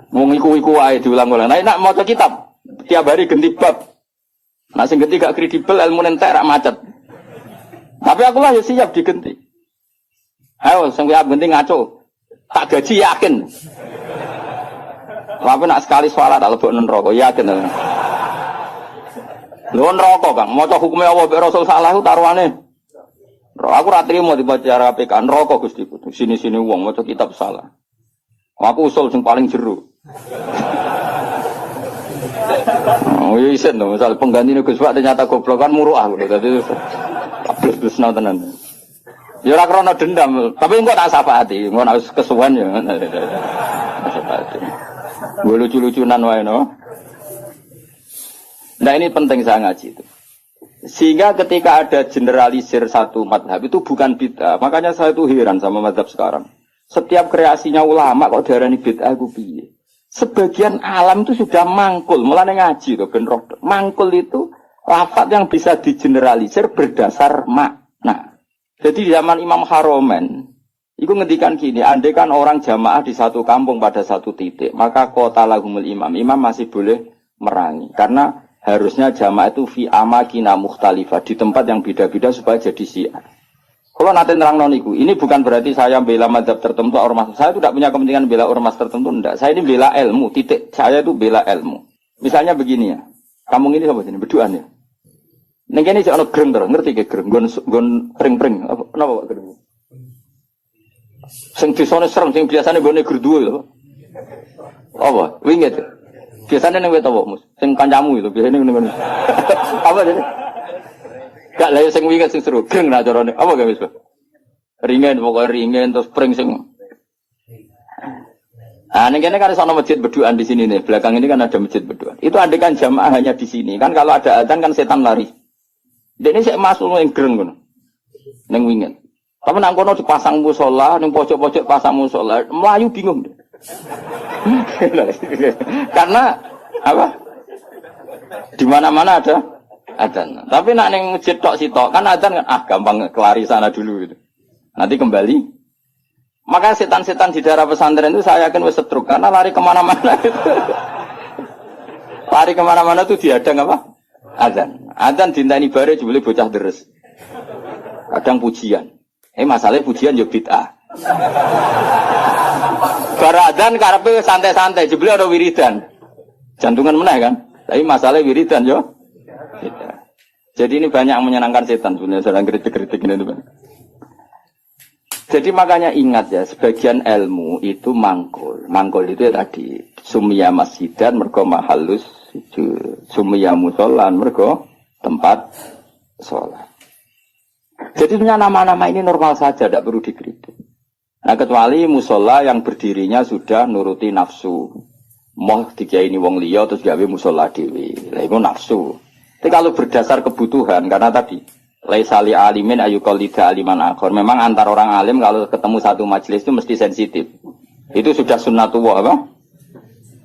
Mau iku ae diulang-ulang. Nah, nak maca kitab tiap hari ganti bab. Nah, sing ganti gak kredibel ilmu entek rak macet. Tapi aku lah ya siap digenti. Ayo sing siap ganti ngaco. Tak gaji yakin. Tapi nak sekali salat tak lebokno neraka yakin. Lho neraka Kang, maca hukume Allah mek Rasul salah ku taruhane. Aku ra trimo dibaca PK neraka Gusti. Sini-sini wong maca kitab salah. Aku usul sing paling jero. Oh iya isen dong, misal pengganti Gus Pak ternyata goblok kan muruah gitu, jadi plus tenan. Ya ora krana dendam, tapi engko tak syafaati, engko nek kesuwen ya. Syafaati. Gue lucu-lucunan wae no. Nah ini penting saya ngaji itu. Sehingga ketika ada generalisir satu madhab itu bukan bid'ah. Makanya saya tuh heran sama madhab sekarang. Setiap kreasinya ulama kok darani bid'ah ku piye? Sebagian alam itu sudah mangkul, mulane ngaji to ben roh. Mangkul itu lafaz yang bisa digeneralisir berdasar makna. Jadi di zaman Imam Haromen, itu ngendikan gini, andai kan orang jamaah di satu kampung pada satu titik, maka kota lahumul imam, imam masih boleh merangi. Karena harusnya jamaah itu fi amakina mukhtalifah, di tempat yang beda-beda supaya jadi syiar. Kalau nanti nerang noniku, ini bukan berarti saya bela madhab tertentu ormas. Saya tidak punya kepentingan bela ormas tertentu, enggak. Saya ini bela ilmu, titik. Saya itu bela ilmu. Misalnya begini ya, kampung ini sama sini, berduaan ya. Neng ini sih ono greng terus, ngerti ke greng, gon pring-pring. Kenapa Pak greng? Sing disone serem, sing biasanya gone gerduwe lho. Apa? Winget. Biasanya neng wet apa, Mus? Sing kancamu itu, biasanya neng. Apa jadi? Gak lah sing winget sing seru, greng lah carane. Apa gak wis, Pak? Ringen, pokoknya ringen terus pring sing. Nah, ini kan ada masjid berduaan di sini nih. Belakang ini kan ada masjid berduaan. Itu ada kan jamaah hanya di sini. Kan kalau ada adzan kan setan lari. Dan ini saya masuk yang gereng kan, neng winget. Tapi nang kono dipasang musola, neng pojok-pojok pasang musola, Melayu bingung deh. Karena apa? Di mana-mana ada adzan. Tapi nak neng masjid tok sitok kan adzan kan gampang kelari sana dulu gitu. Nanti kembali. Maka setan-setan di daerah pesantren itu saya yakin wis setruk karena lari kemana-mana itu. Lari kemana-mana tuh diadang apa? Adzan. Adzan dintani bare jebule bocah deres. Kadang pujian. Masalahnya pujian yo bid'ah. Bar adzan karepe santai-santai jebule ana wiridan. Jantungan meneh kan. Tapi masalah wiridan yo. Gitu. Jadi ini banyak yang menyenangkan setan sebenarnya sedang kritik-kritik ini teman. Jadi makanya ingat ya, sebagian ilmu itu mangkul. Mangkul itu ya tadi sumia masjidan mergo mahallus sujud, sumia musolan mergo tempat sholat. Jadi sebenarnya nama-nama ini normal saja, tidak perlu dikritik. Nah kecuali musola yang berdirinya sudah nuruti nafsu. Moh dikiai ini wong liya terus gawe musola dewi. Lah itu nafsu. Tapi kalau berdasar kebutuhan karena tadi laisali alimin ayu qalida aliman akhor. Memang antar orang alim kalau ketemu satu majelis itu mesti sensitif. Itu sudah sunnatullah apa?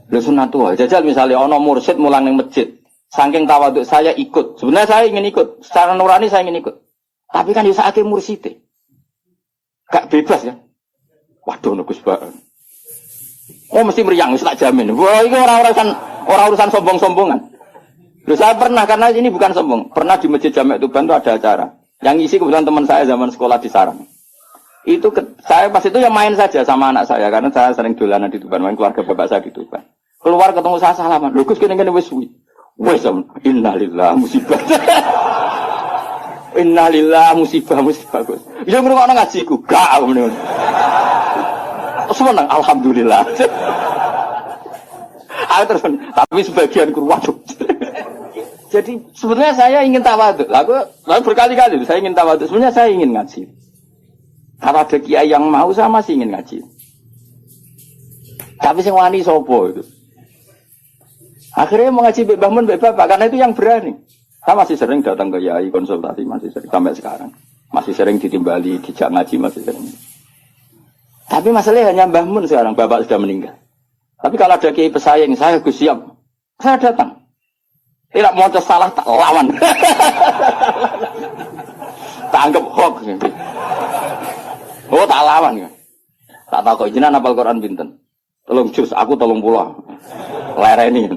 Lu sunnatullah. Jajal misalnya ono mursyid mulang ning masjid. Saking tawaduk saya ikut. Sebenarnya saya ingin ikut. Secara nurani saya ingin ikut. Tapi kan yo sakake mursyide. Gak bebas ya. Waduh nugus banget. Oh mesti meriang, mesti tak jamin. Wah ini orang urusan sombong-sombongan. Loh saya pernah, karena ini bukan sombong. Pernah di Masjid Jamek Tuban itu ada acara. Yang isi kebetulan teman saya zaman sekolah di Sarang. Itu saya pas itu yang main saja sama anak saya. Karena saya sering dolanan di Tuban. Main keluarga bapak saya di Tuban. Keluar ketemu saya salaman. Loh Gus kene-kene wis suwi. Wes innalillah musibah. Innalillah musibah Gus. Ya ngrungokno ngajiku. Gak ngono. Senang, alhamdulillah. Terus, tapi sebagian waduh. Jadi sebenarnya saya ingin tawaduk. Lalu berkali-kali saya ingin tawaduk. Sebenarnya saya ingin ngaji. Kalau ada kiai yang mau saya masih ingin ngaji. Tapi sing wani sopo itu. Akhirnya mengaji Mbak Mun, Mbak Bapak karena itu yang berani. Saya masih sering datang ke kiai konsultasi masih sering sampai sekarang. Masih sering ditimbali, dijak ngaji masih sering. Tapi masalahnya hanya Mbah Mun sekarang, bapak sudah meninggal. Tapi kalau ada kiai pesaing, saya Gus siap. Saya datang. Tidak mau salah, tak lawan. Tak anggap hoax. Oh, tak lawan. Tak tahu kok jenengan hafal Quran pinten. Tolong jus, aku tolong pulang. Lereni.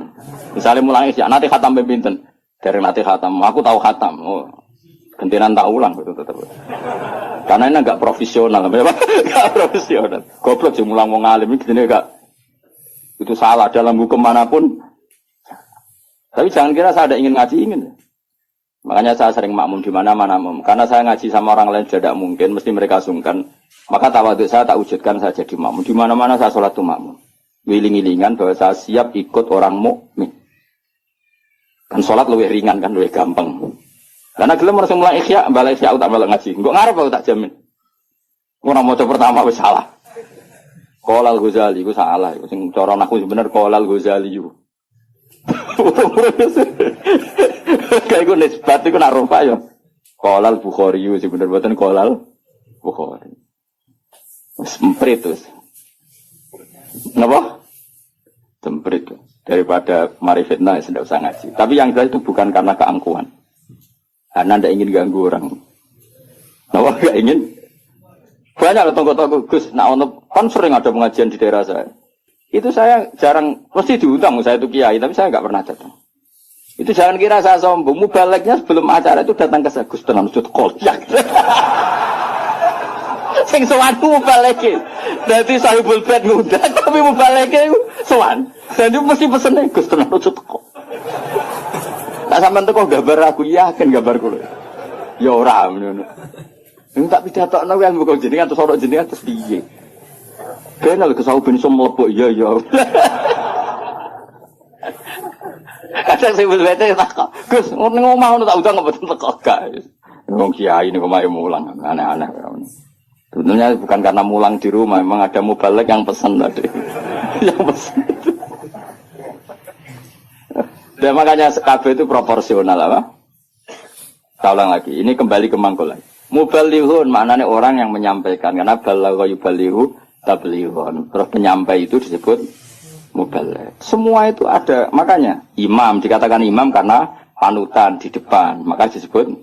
Misalnya mulai sih, nanti khatam pinten. Dari nanti khatam, aku tahu khatam. Oh, gantian tak ulang betul tetap. Karena ini agak profesional, enggak profesional. Goblok sih mulang mau ngalim ini enggak. Itu salah dalam hukum manapun. Tapi jangan kira saya ada ingin ngaji ingin. Makanya saya sering makmum di mana-mana makmum. Karena saya ngaji sama orang lain tidak mungkin, mesti mereka sungkan. Maka tawaduk saya tak wujudkan saya jadi makmum. Di mana-mana saya sholat tuh makmum. Wiling-wilingan bahwa saya siap ikut orang mukmin. Kan sholat lebih ringan kan, lebih gampang. Karena gelem harus mulai ikhya, balik ikhya tak balik ngaji. Enggak ngarep aku tak jamin. Orang maca pertama wis salah. Qolal Ghazali iku salah, iku sing cara aku sebenarnya Qolal Ghazali iku. Kayak iku nisbat iku nak rupa ya. Qolal Bukhari iku sebenarnya boten Qolal Bukhari. Wis emprit wis. Napa? Temprit daripada mari fitnah tidak usah ngaji. Tapi yang jelas itu bukan karena keangkuhan. Karena tidak ingin ganggu orang. Nah, tidak ingin. Banyak tonggo-tonggo Gus. Nah, kan sering ada pengajian di daerah saya. Itu saya jarang, mesti diundang. Saya itu kiai, tapi saya nggak pernah datang. Itu jangan kira saya sombong. Mubaleknya sebelum acara itu datang ke saya. Gus, tenang, sud kolyak. Sing sowan mubaleke. Dadi sahibul bait ngundang, tapi mubaleke itu sowan. Dan itu mesti pesennya Gus, tenang, sud kolyak. Tak sampean teko gambar aku yakin gambar kulo. Ya ora ngono. Nek tak pidatokno kan mbok jenengan terus ora jenengan terus piye. Kenal kesau ben iso mlebu iya ya. Kadang sing wete tak Gus, ning omah ngono tak undang mboten teko gak. Wong kiai niku omahe mulang aneh-aneh. Sebenarnya bukan karena mulang di rumah, memang ada mubalek yang pesan tadi. Yang pesan. Dan makanya KB itu proporsional apa? Saya ulang lagi, ini kembali ke mangkul lagi. Mubalighun maknanya orang yang menyampaikan, karena balagha yubalighu tablighun. Terus penyampai itu disebut mubaligh. Semua itu ada, makanya imam dikatakan imam karena panutan di depan, maka disebut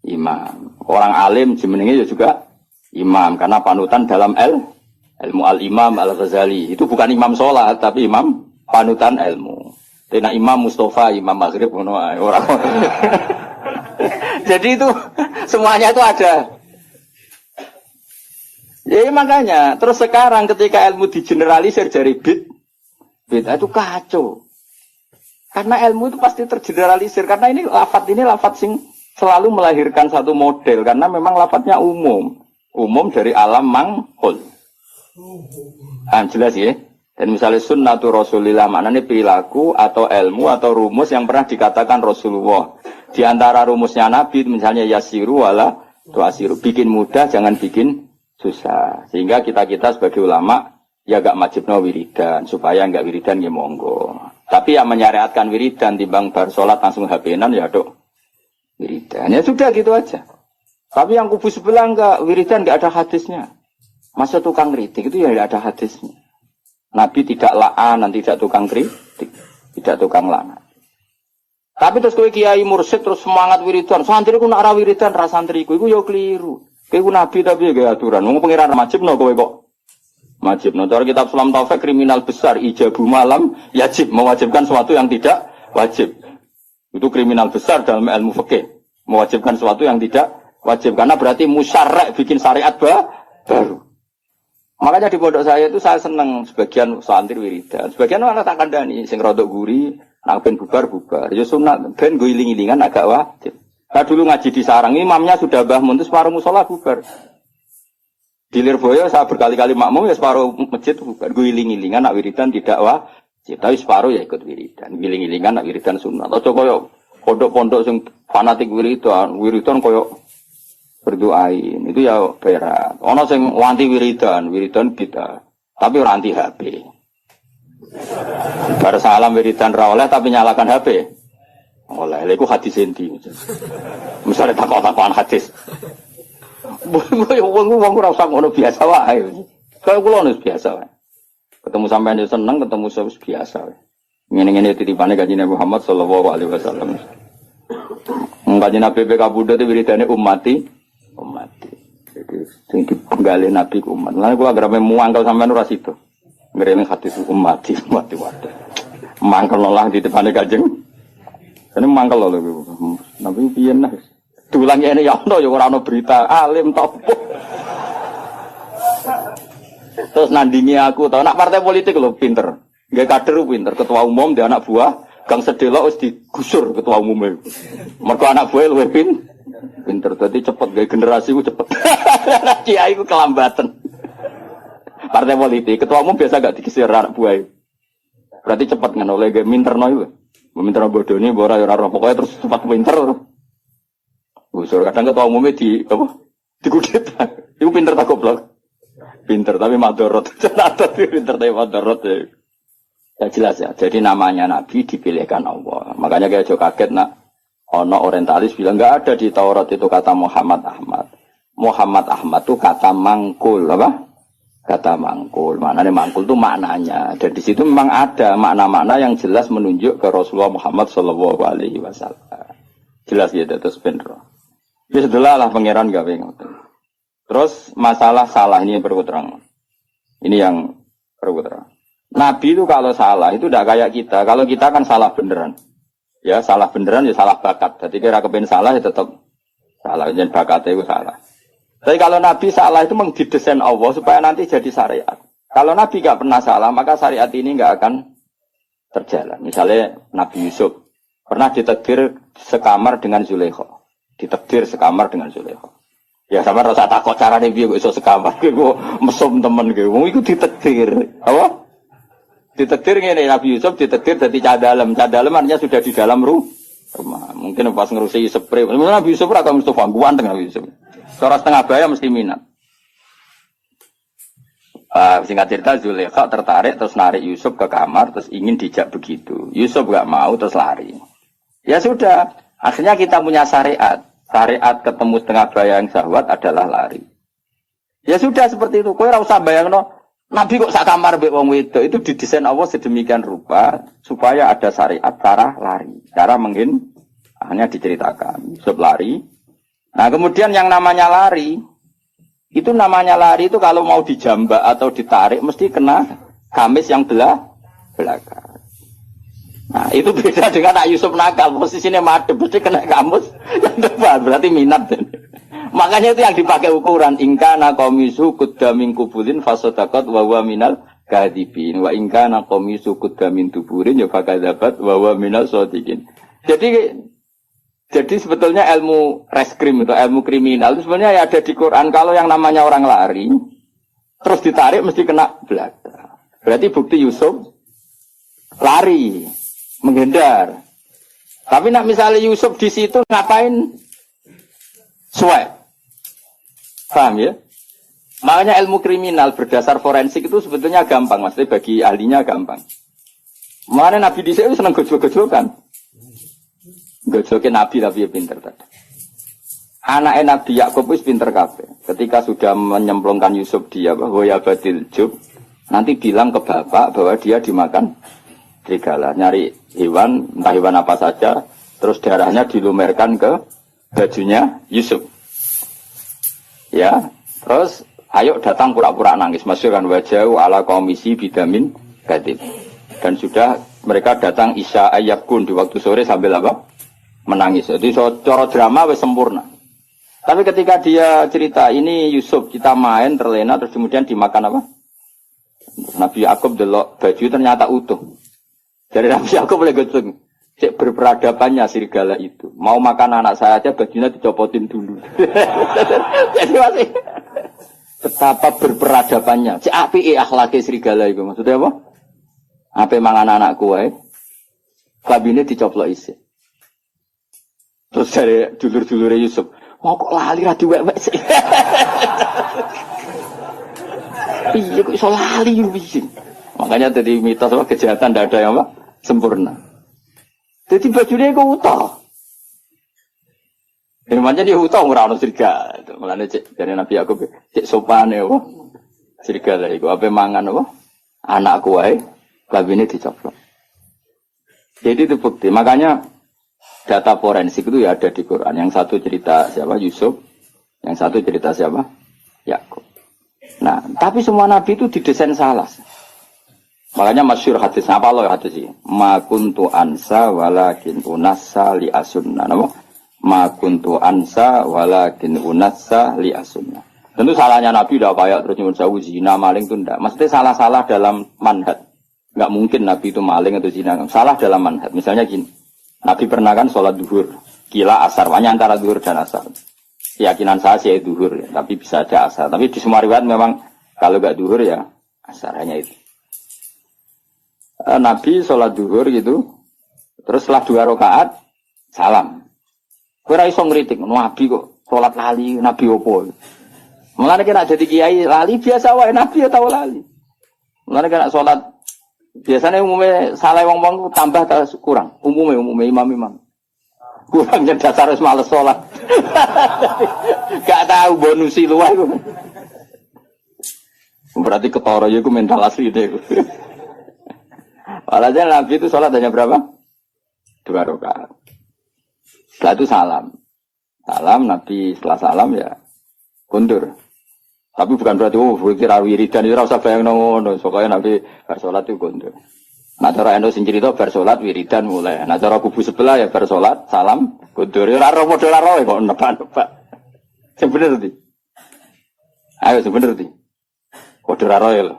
imam. Orang alim jenenge juga imam karena panutan dalam ilmu al-imam al-Ghazali. Itu bukan imam sholat tapi imam panutan ilmu. Tena Imam Mustafa, Imam Maghrib, orang. Jadi itu semuanya itu ada. Jadi makanya terus sekarang ketika ilmu digeneralisir dari bid'ah itu kacau. Karena ilmu itu pasti tergeneralisir. Karena ini lafadz sing selalu melahirkan satu model. Karena memang lafadznya umum. Umum dari alam mangkul. Jelas ya. Dan misalnya sunnatu Rasulillah maknanya perilaku atau ilmu atau rumus yang pernah dikatakan Rasulullah. Di antara rumusnya Nabi misalnya yasiru wala tuasiru. Bikin mudah jangan bikin susah. Sehingga kita sebagai ulama ya gak wajibno wiridan. Supaya gak wiridan ya monggo. Tapi yang menyariatkan wiridan timbang bar sholat langsung HP-an ya dok. Wiridan. Ya sudah gitu aja. Tapi yang kubu sebelah enggak, wiridan enggak ada hadisnya. Masa tukang kritik itu ya enggak ada hadisnya. Nabi tidak la'an, tidak tukang kritik, tidak tukang la'an. Tapi terus kowe kiai mursyid terus semangat wiridan, santri ku nak ra wiridan ra santriku iku ya keliru. Kowe nabi tapi ya aturan. Wong pengiran wajibno kowe kok. Wajibno. Cara kitab Sulam Taufik kriminal besar ijabu malam yajib mewajibkan sesuatu yang tidak wajib. Itu kriminal besar dalam ilmu fikih. Mewajibkan sesuatu yang tidak wajib karena berarti musyarrak bikin syariat baru. Makanya di pondok saya itu saya senang sebagian santri wiridan, sebagian malah tak kandani, sing rodok guri, nak ben bubar. Ya sunat, ben gue iling-ilingan agak wajib. Nah dulu ngaji di sarang, imamnya sudah bahmun, terus separuh musola bubar. Di Lirboyo saya berkali-kali makmum ya separuh masjid bubar. Gue iling-ilingan nak wiridan tidak wajib, tapi separuh ya ikut wiridan. Iling-ilingan nak wiridan sunat. Atau koyo pondok-pondok sing fanatik wiridan koyo berdoain itu ya berat. Ono sing wanti wiridan kita, tapi ora anti HP. Bar salam wiridan ra oleh tapi nyalakan HP. Oleh, lha iku hadis endi. Misale takon-takonan hadis. Wong ora usah ngono biasa wae. Kaya kula wis biasa wae. Ketemu sampean yo seneng, ketemu wis biasa wae. Ngene-ngene titipane Kanjeng Muhammad sallallahu alaihi wasallam. Kanjeng Nabi PK Buddha itu wiridane umat. Jadi sing dipenggali Nabi ku umat. Lan kula agar muangkel sampean ora sida. Ngrene hadis umat wae. Mangkel lah di depane Kanjeng. Ini mangkel lho. Nabi piye nah. Dulang ngene ya ono ya ora ono berita alim topo. Terus nandingi aku tau nak partai politik lho pinter. Nggih kader pinter, ketua umum dia anak buah, Gang Sedelok wis digusur ketua umumnya. Mergo anak buah luwih pinter, dadi cepet gawe generasi ku cepet. Kiai ku kelambatan. Partai politik, ketua umum biasa gak digisir anak buah. Berarti cepet kan oleh gawe minterno iku. Minterno bodoni ora ora pokoke terus cepat pinter. Gusur kadang ketua umumnya dikudit. Iku pinter tak goblok. Pinter tapi madorot. Pinter tapi madorot ya. Ya jelas ya. Jadi namanya Nabi dipilihkan Allah. Makanya kayak jo kaget nak ono orientalis bilang enggak ada di Taurat itu kata Muhammad Ahmad. Muhammad Ahmad itu kata mangkul apa? Kata mangkul. Maknanya mangkul itu maknanya. Dan di situ memang ada makna-makna yang jelas menunjuk ke Rasulullah Muhammad sallallahu alaihi wasallam. Jelas ya terus bener. Ya setelah lah pangeran gawe ngoten. Terus masalah salah ini yang perlu terang. Ini yang perlu terang. Nabi itu kalau salah itu tidak kayak kita. Kalau kita kan salah beneran. Ya salah beneran ya salah bakat. Jadi kira kepen salah ya tetap salah. Jangan bakatnya itu salah. Tapi kalau Nabi salah itu mengdidesain Allah supaya nanti jadi syariat. Kalau Nabi nggak pernah salah maka syariat ini nggak akan terjalan. Misalnya Nabi Yusuf pernah ditakdir sekamar dengan Zulaikha. Ditakdir sekamar dengan Zulaikha. Ya sama rasa takut carane piye kok iso sekamar kowe mesum temen kowe. Iku ditakdir. Apa? Ditakdir ngene Nabi Yusuf ditakdir dadi cadalem. Cadalem artinya sudah di dalam rumah. Mungkin pas ngurusi spray. Nabi Yusuf ora kok mesti pangguan dengan Nabi Yusuf. Seorang setengah baya mesti minat. Singkat cerita Zulaikha tertarik terus narik Yusuf ke kamar terus ingin dijak begitu. Yusuf enggak mau terus lari. Ya sudah, akhirnya kita punya syariat. Syariat ketemu setengah bayang syahwat adalah lari. Ya sudah seperti itu. Kowe ora usah bayangno Nabi kok sak kamar mbek wong wedok itu didesain Allah sedemikian rupa supaya ada syariat cara lari, cara akhirnya diceritakan. Yusuf lari. Nah, kemudian yang namanya lari itu kalau mau dijambak atau ditarik mesti kena gamis yang belakang. Nah, itu beda dengan Nak Yusuf nakal, posisinya madhep, berarti kena kamus yang depan, berarti minat. Makanya itu yang dipakai ukuran ingkana qamisu qudda min kubulin fasodaqat wa huwa minal kadibin wa in kana qamisu qudda min duburin ya fakadzabat wa huwa minas shadiqin. Jadi sebetulnya ilmu reskrim atau ilmu kriminal itu sebenarnya ya ada di Quran. Kalau yang namanya orang lari terus ditarik mesti kena belaka. Berarti bukti Yusuf lari, menghindar. Tapi nak misalnya Yusuf di situ ngapain? Swab. Paham ya? Makanya ilmu kriminal berdasar forensik itu sebetulnya gampang, maksudnya bagi ahlinya gampang. Makanya Nabi di sini senang gojol-gojolkan. Gojolkan Nabi tapi ya pinter tadi. Anaknya Nabi Yakub itu pinter kabeh. Ketika sudah menyemplungkan Yusuf dia bahwa ya batil jub, nanti bilang ke bapak bahwa dia dimakan serigala. Nyari hewan, entah hewan apa saja, terus darahnya dilumerkan ke bajunya Yusuf. Ya, terus ayo datang pura-pura nangis, masukkan wajah ala komisi bidamin gadib. Dan sudah mereka datang isya ayyakun di waktu sore sambil apa? Menangis. Jadi cara drama wis sempurna. Tapi ketika dia cerita ini Yusuf kita main terlena terus kemudian dimakan apa? Nabi Yakub delok baju ternyata utuh. Dari Nabi Yakub boleh goceng. Cek berperadabannya serigala itu. Mau makan anak saya aja bajunya dicopotin dulu. Jadi masih betapa berperadabannya. Cek api akhlake serigala itu maksudnya apa? Apa mangan anakku wae? Kabine dicoplok isih. Terus dari dulur-dulure Yusuf, mau kok lali ra diwek-wek sih. Iya kok iso lali iki. Makanya tadi mitos apa kejahatan ndak ada yang apa sempurna. Jadi bajunya kok utuh. Emangnya dia utuh ora ono serigala. Mulane cek dari Nabi Yakub cek sopane apa serigala iku apa mangan apa anakku wae kabine dicoplok. Jadi itu bukti. Makanya data forensik itu ya ada di Quran. Yang satu cerita siapa? Yusuf. Yang satu cerita siapa? Yakub. Nah, tapi semua nabi itu didesain salah. Makanya masyhur hadis apa loh hadis ini? Ma kuntu ansa walakin unassa li asunna. Nama? Ma kuntu ansa walakin unassa li asunna. Tentu salahnya nabi udah kayak terus nyuwun sewu zina maling itu enggak. Maksudnya salah-salah dalam manhaj. Enggak mungkin nabi itu maling atau zina. Salah dalam manhaj. Misalnya gini. Nabi pernah kan sholat duhur, kila asar, banyak antara duhur dan asar. Keyakinan saya sih duhur, ya, tapi bisa aja asar. Tapi di semua riwayat memang kalau gak duhur ya asar, hanya itu. Nabi sholat duhur gitu, terus setelah 2 rakaat salam. Kira iso ngritik, Nabi kok sholat lali, Nabi opo. Mulane kena jadi kiai lali biasa wae, Nabi ya tahu lali. Mulane kena sholat. Biasanya umumnya salah wong-wong tambah atau kurang. Umumnya imam-imam. Kurangnya dasar harus males sholat. Gak tahu bonusi luar. Berarti ketara ya, mental asli deh. Walhasil Nabi itu sholat hanya berapa? 2 rakaat. Setelah itu salam. Salam Nabi setelah salam ya kundur. Tapi bukan berarti kira wiridan itu rasa bayang ngono. Soalnya Nabi bersolat itu kundur. Nah cara endo sing cerita bersolat wiridan mulai. Nah cara kubu sebelah ya bersolat salam kundur. Ora ro model ora kok nebak-nebak. Sing bener ndi? Ayo sing bener ndi? Model ora ya lho.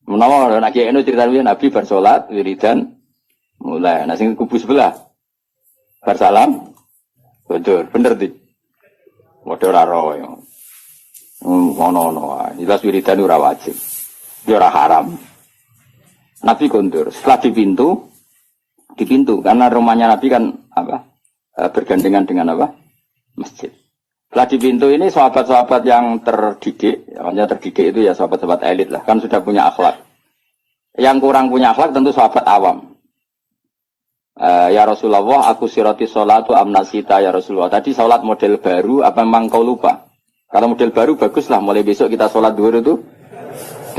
Menawa nek endo cerita Nabi bersolat wiridan mulai. Nah sing kubu sebelah bersalam kundur. Bener ndi? Model ora ro ya. Ono jelas wiridan ora wajib, ora haram. Nabi kundur. Setelah di pintu karena rumahnya Nabi kan apa bergandengan dengan apa masjid. Setelah di pintu ini sahabat-sahabat yang terdidik, yang terdidik itu ya sahabat-sahabat elit lah, kan sudah punya akhlak. Yang kurang punya akhlak tentu sahabat awam. Ya Rasulullah, aku sirati sholatu amnasita ya Rasulullah. Tadi sholat model baru, apa memang kau lupa? Kalau model baru baguslah, mulai besok kita sholat duhur itu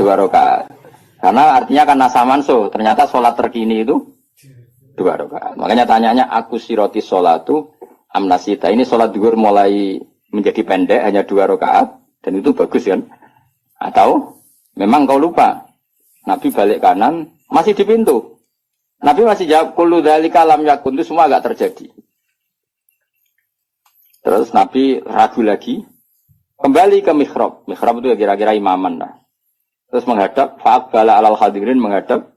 2 rakaat. Karena artinya kan nasamanso, ternyata sholat terkini itu 2 rakaat. Makanya tanyanya aku siroti sholatu amnasita. Ini sholat duhur mulai menjadi pendek, hanya 2 rakaat. Dan itu bagus kan? Atau memang kau lupa? Nabi balik kanan, masih di pintu. Nabi masih jawab, kullu dzalika lam yakun, itu semua agak terjadi. Terus Nabi ragu lagi. Kembali ke mihrab. Mihrab itu kira-kira imaman lah. terus menghadap fa'aqbala alal hadirin menghadap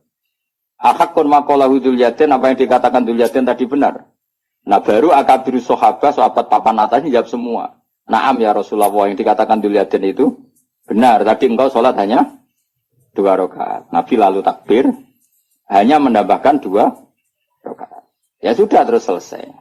ahakun maqalahu Dzulyaden, apa yang dikatakan Dzulyaden tadi benar. Nah baru akabiru sahabat papan atasnya jawab semua. Naam ya Rasulullah, yang dikatakan Dzulyaden itu benar. Tadi engkau sholat hanya 2 rakaat. Nabi lalu takbir hanya menambahkan 2 rakaat. Ya sudah terus selesai.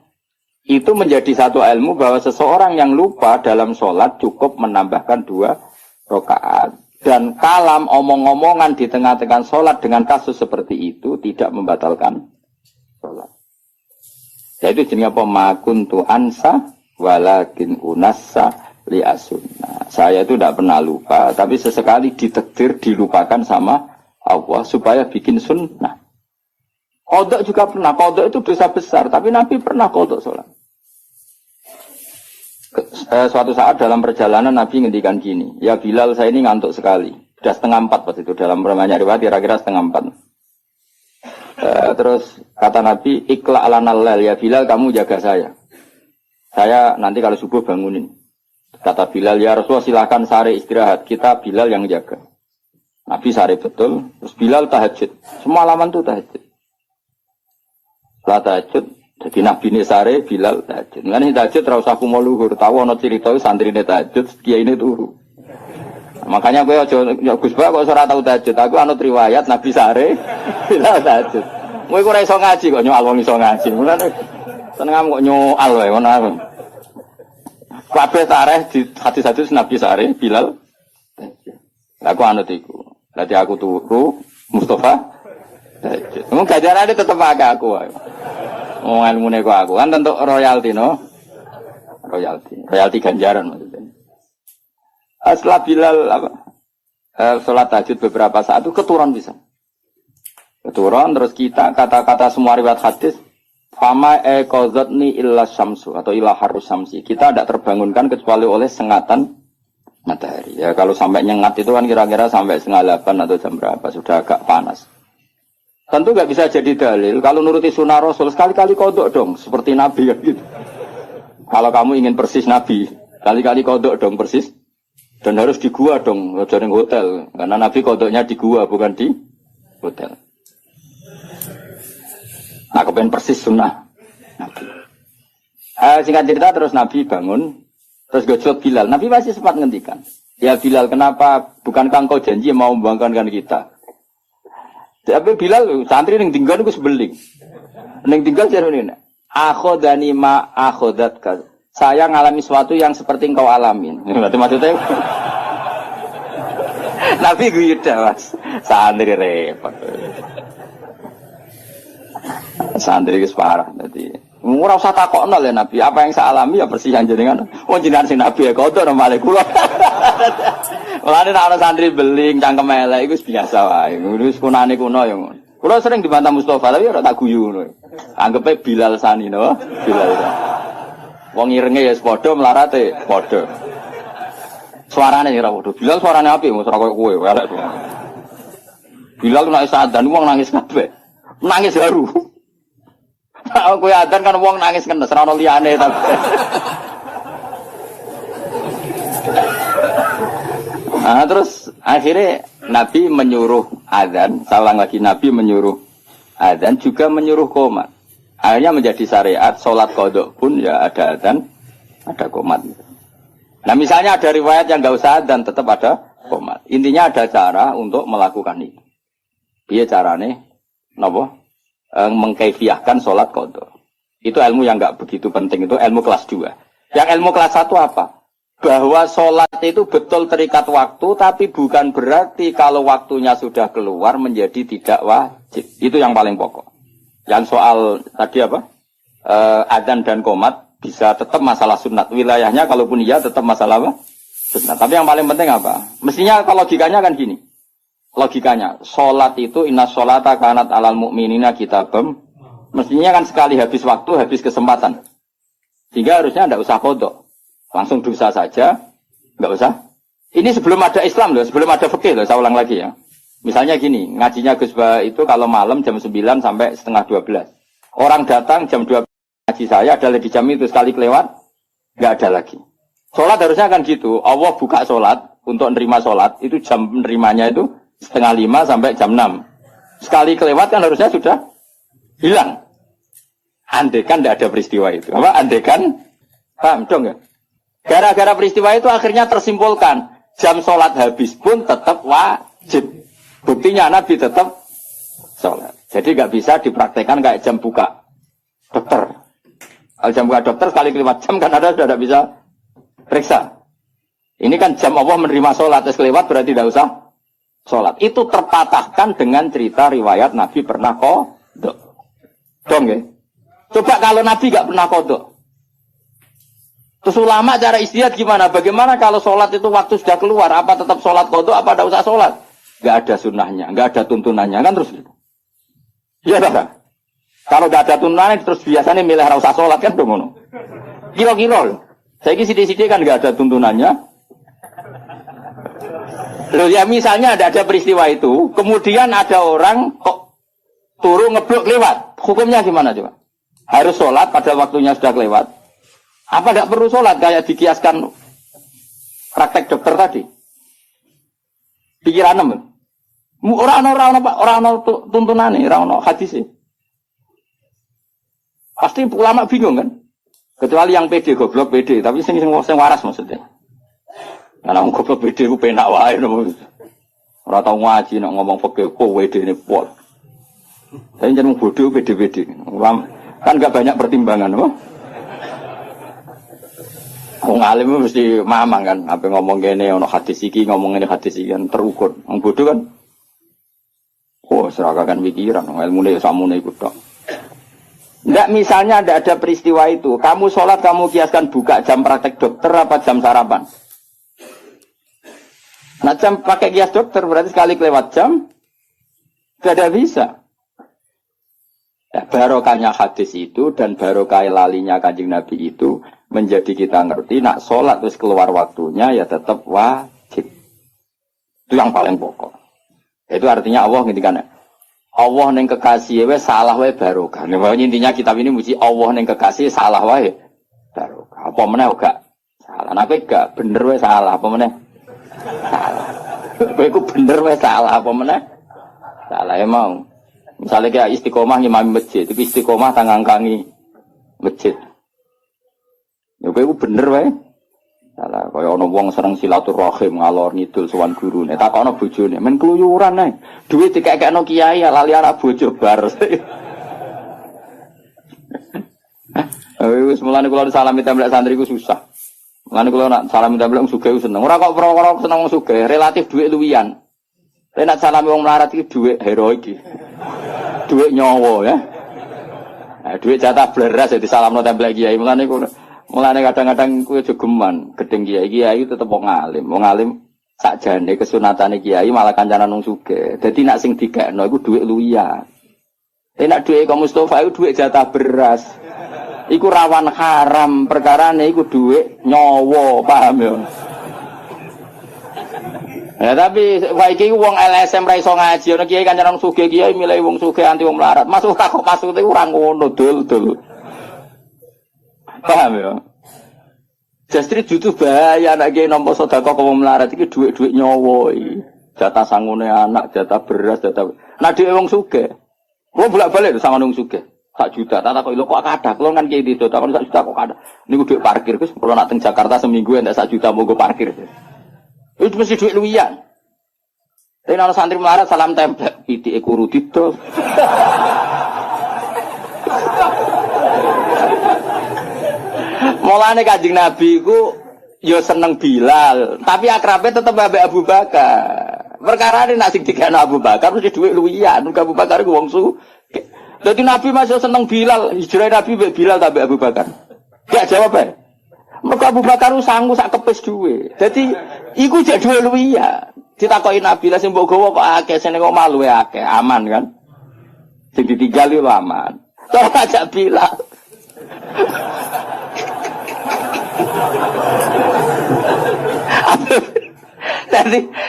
Itu menjadi satu ilmu bahwa seseorang yang lupa dalam sholat cukup menambahkan 2 rakaat. Dan kalam omong-omongan di tengah-tengah sholat dengan kasus seperti itu tidak membatalkan sholat. Yaitu jenis apa? Ma kuntu ansa walakin unassa li asunna. Saya itu tidak pernah lupa, tapi sesekali ditakdir dilupakan sama Allah supaya bikin sunnah. Qadha juga pernah. Qadha itu dosa besar, tapi Nabi pernah qadha sholat. Suatu saat dalam perjalanan Nabi ngendikan gini, ya Bilal saya ini ngantuk sekali. Sudah 3:30 pas itu dalam banyak riwayat kira-kira 3:30. Terus kata Nabi, ikla alanal lail, ya Bilal kamu jaga saya. Saya nanti kalau subuh bangunin. Kata Bilal, ya Rasulullah silakan sare istirahat. Kita Bilal yang jaga. Nabi sare betul. Terus Bilal tahajud. Semua alaman itu tahajud. Setelah tahajud, jadi Nabi ini sare, Bilal tahajud. Ini tahajud terus aku mau luhur. Tahu ada cerita santri ini tahajud, kiai ini turu. Makanya gue ya Gus Ba kok ora tau tahajud. Aku anut riwayat Nabi sare, Bilal tahajud. Kowe ora iso ngaji kok nyoal wong iso ngaji. Mulane seneng kok nyoal wae ngono aku. Kabeh tareh di hadis-hadis Nabi sare, Bilal tahajud. Aku anut iku. Dadi aku turu, Mustafa tahajud. Mung gajarane tetep akeh aku wae. Oh ilmune kok aku kan tentu royalti no. Royalti ganjaran maksudnya. Setelah Bilal sholat tahajud beberapa saat itu keturun bisa. Keturun terus kita kata-kata semua riwayat hadis fama qadzatni illa syamsu atau illa harus syamsi. Kita tidak terbangunkan kecuali oleh sengatan matahari. Ya kalau sampai nyengat itu kan kira-kira sampai 7:30 atau jam berapa sudah agak panas. Tentu nggak bisa jadi dalil kalau nuruti sunnah Rasul sekali-kali kodok dong seperti Nabi kan gitu. Kalau kamu ingin persis Nabi, kali-kali kodok dong persis. Dan harus di gua dong, jangan hotel. Karena Nabi kodoknya di gua, bukan di hotel. Nah, kepengen persis sunnah Nabi. Singkat cerita terus Nabi bangun, terus gojlok Bilal. Nabi masih sempat ngendikan, ya Bilal kenapa, bukankah engkau janji mau membanggakan kita? Tapi Bilal, santri yang tinggal itu sebeling. Yang tinggal jadi ini, akhodani ma akhodatka. Saya ngalami sesuatu yang seperti engkau alamin. Maksudnya Nabi guyuda mas. Santri repot. Santri itu parah. Jadi ora usah takokno ya Nabi. Apa yang saya alami ya persis jenengan. Wong jenengan sing Nabi ya kodo normale kula. Mulane nek ana santri beling cangkem elek iku biasa wae. Wis kunane kuno ya ngono. Kula sering dibantah Mustafa tapi ora tak guyu ngono. Anggepe Bilal sani no. Bilal. Wong irenge ya padha melarate padha. Suarane ora padha. Bilal suarane apik mos ora koyo kowe elek. Bilal nek sadan wong nangis kabeh. Nangis haru. Nek kowe adan kan wong nangis kenes ora ono liyane ta. Nah terus akhirnya Nabi menyuruh adzan, salah lagi Nabi menyuruh adzan juga menyuruh qomat. Akhirnya menjadi syariat, sholat qadha pun ya ada adzan, ada qomat. Nah misalnya ada riwayat yang nggak usah adzan, tetap ada qomat. Intinya ada cara untuk melakukan itu. Dia carane, napa? Mengkaifiahkan sholat qadha. Itu ilmu yang nggak begitu penting, itu ilmu kelas 2. Yang ilmu kelas 1 apa? Bahwa sholat itu betul terikat waktu, tapi bukan berarti kalau waktunya sudah keluar menjadi tidak wajib. Itu yang paling pokok. Yang soal tadi apa? Adzan dan qomat bisa tetap masalah sunat. Wilayahnya kalaupun iya tetap masalah apa? Sunat. Tapi yang paling penting apa? Mestinya kalau logikanya kan gini. Logikanya, sholat itu inna sholata kanat alal mu'minina kitabam. Mestinya kan sekali habis waktu, habis kesempatan. Sehingga harusnya tidak usah kodok. Langsung dosa saja, nggak usah. Ini sebelum ada Islam loh, sebelum ada fikih loh, saya ulang lagi ya. Misalnya gini, ngajinya Gus Ba itu kalau malam jam 9 sampai setengah 12. Orang datang jam 12 ngaji saya, ada di jam itu sekali kelewat, nggak ada lagi. Sholat harusnya kan gitu, Allah buka sholat, untuk nerima sholat, itu jam nerimanya itu 4:30 sampai jam 6. Sekali kelewat kan harusnya sudah hilang. Andekan tidak ada peristiwa itu. Apa? Andekan, paham dong ya? Gara-gara peristiwa itu akhirnya tersimpulkan jam sholat habis pun tetap wajib. Buktinya Nabi tetap sholat. Jadi nggak bisa dipraktekkan kayak jam buka dokter. Kalau jam buka dokter sekali kelewat jam kan ada sudah tidak bisa periksa. Ini kan jam Allah menerima sholat, terus kelewat berarti tidak usah sholat. Itu terpatahkan dengan cerita riwayat Nabi pernah kodok. Dong ya? Coba kalau Nabi nggak pernah kodok. Terus ulama cara istihad gimana? Bagaimana kalau sholat itu waktu sudah keluar? Apa tetap sholat kodok? Apa tidak usah sholat? Nggak ada sunnahnya, nggak ada tuntunannya kan terus gitu. Iya tak? Kalau nggak ada tuntunannya terus biasanya milih rasa usah sholat kan dong. Kilo-kilo. Saya kira sidik-sidik kan nggak ada tuntunannya. Loh ya misalnya ada peristiwa itu, kemudian ada orang kok turun ngeblok lewat. Hukumnya gimana coba? Harus sholat pada waktunya sudah kelewat. Apa tidak perlu sholat kayak dikiaskan praktek dokter tadi? Pikiran apa? Orang tuntunan nih, orang hadis sih. Pasti ulama bingung kan? Kecuali yang pede goblok pede, tapi sing waras maksudnya. Karena orang goblok pede ku penak wae ora tau ngaji nek ngomong fikih kok wedene pol. Saya jeneng bodoh pede-pede. Kan enggak banyak pertimbangan, apa? Wong alim mesti mamang kan, apa ngomong gini, ono hadis iki, ngomong ini hadis iki kan terukur. Wong bodoh kan, seragakan pikiran, ilmune samune iku tok. Ndak misalnya ada peristiwa itu, kamu sholat kamu kiaskan buka jam praktek dokter apa jam sarapan? Nah jam pakai kias dokter berarti sekali kelewat jam, tidak bisa. Ya, barokahnya hadis itu dan barokah lalinya Kanjeng Nabi itu menjadi kita ngerti nak sholat terus keluar waktunya ya tetap wajib. Itu yang paling pokok. Itu artinya Allah ngintikan Allah neng kekasih we salah we barokah. Nah, intinya kitab ini mesti Allah neng kekasih salah we barokah. Apa meneh gak salah. Nah gak bener we salah apa meneh? Salah. Kowe bener we salah apa meneh? Salah ya mau. Misalnya kayak istiqomah ngimami masjid, itu istiqomah tangangkangi masjid. Ya kowe bener wae. Salah kaya ana wong seneng silaturahim ngalor ngidul sowan gurune, takono bojone, men keluyuran ae. Duit dikekekno kiai lali anak bojo bar. Wis mulane kula salami templek santri ku susah. Mulane kula nak salami templek sugih seneng. Ora kok perkara seneng sugih, relatif duit luwian. Nek salami wong melarat iki duit heroik iki. Duit nyawa ya. Nah, duit jatah beras jadi salamno templek kiai. Mulane kadang-kadang kuwi jogeman, gedeng kiai tetep wong alim. Wong alim sakjane kesunatane kiai malah kancanan wong sugih. Dadi nek sing dikekno iku duit luwian. Nek duit Kang Mustofa iku duit jatah beras. Iku rawan haram, perkarane iku duit nyawa, paham ya? Ya tapi wae wong LSM ra iso ngaji ana kiai kancanan sugih kiai milih wong sugih anti wong melarat. Masuk kok masuk itu ora ngono dul. Paham ya? Justru jutu bahaya anak kiai nampa sedekah kok wong melarat iki dhuwit-dhuwit nyawa iki. Jatah sangune anak, jatah beras, jatah. Nah dhewe wong sugih. Kulo bolak-balik sama wong sugih. 1 juta, tak kok lho kok kathah. Kulo kan kiai itu, tak 1 juta kok kathah. Niku dhuwit parkir Gus, kulo nak teng Jakarta seminggu entek 1 juta monggo parkir. Itu mesti duit luwian. Tapi kalau santri melarat salam templek, pitike kuru didol. Mulane Kanjeng Nabi ku yo seneng Bilal, tapi akrabe tetep ambek Abu Bakar. Perkara ini nak sing dikene Abu Bakar mesti duit luwian, Abu Bakar ku wong su. Dadi Nabi masih seneng Bilal, hijrah Nabi mbek Bilal ta mbek Abu Bakar. Gak jawab ae. Mergo Abu Bakar sanggup sak kepes duwe. Dadi iku jek duwe luwian. Ditakoki Nabi lah sing mbok gawa kok akeh sing kok malu akeh, aman kan? Sing ditinggal yo aman. Cara ajak Bilal.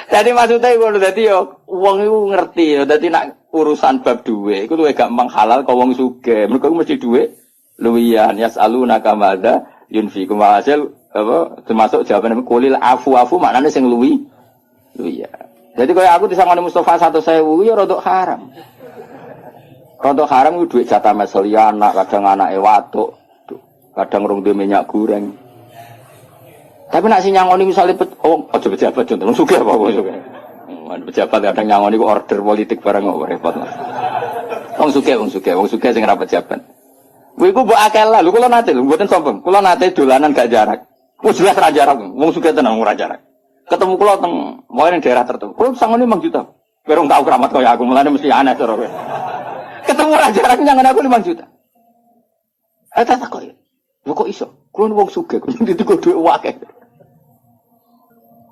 Dadi maksudnya ngono dadi yo wong iku ngerti yo dadi nak urusan bab duwe iku luwih gampang halal kok wong sugih. Mergo mesti duwe luwian yasaluna kamada yunfikum hasil apa termasuk jawaban kulil afu maknane sing luwi ya Jadi kaya aku disangoni Mustafa 1.000 ya rodok haram. Rodok haram itu duit jatah meseli anak, kadang anake watuk, kadang rong duwe minyak goreng. Tapi nak sing nyangoni misale aja pejabat contoh sugih apa wong sugih. Pejabat kadang nyangoni ku order politik barang kok repot. Wong sugih sing ra pejabat. Kuwi ku mbok akeh lah, lho kula nate lho mboten sombong. Kula nate dolanan gak jarak. Wis jelas ra jarak, wong sugih tenan ora jarak. Ketemu kula teng wae ning daerah tertentu. Kula sangone 5 juta. Berong tau keramat kaya aku, mulane mesti aneh cara kowe. Ketemu ra jarak nyangone aku 5 juta. Tak kok. Lho kok iso? Kula wong sugih, kok dituku dhuwit akeh.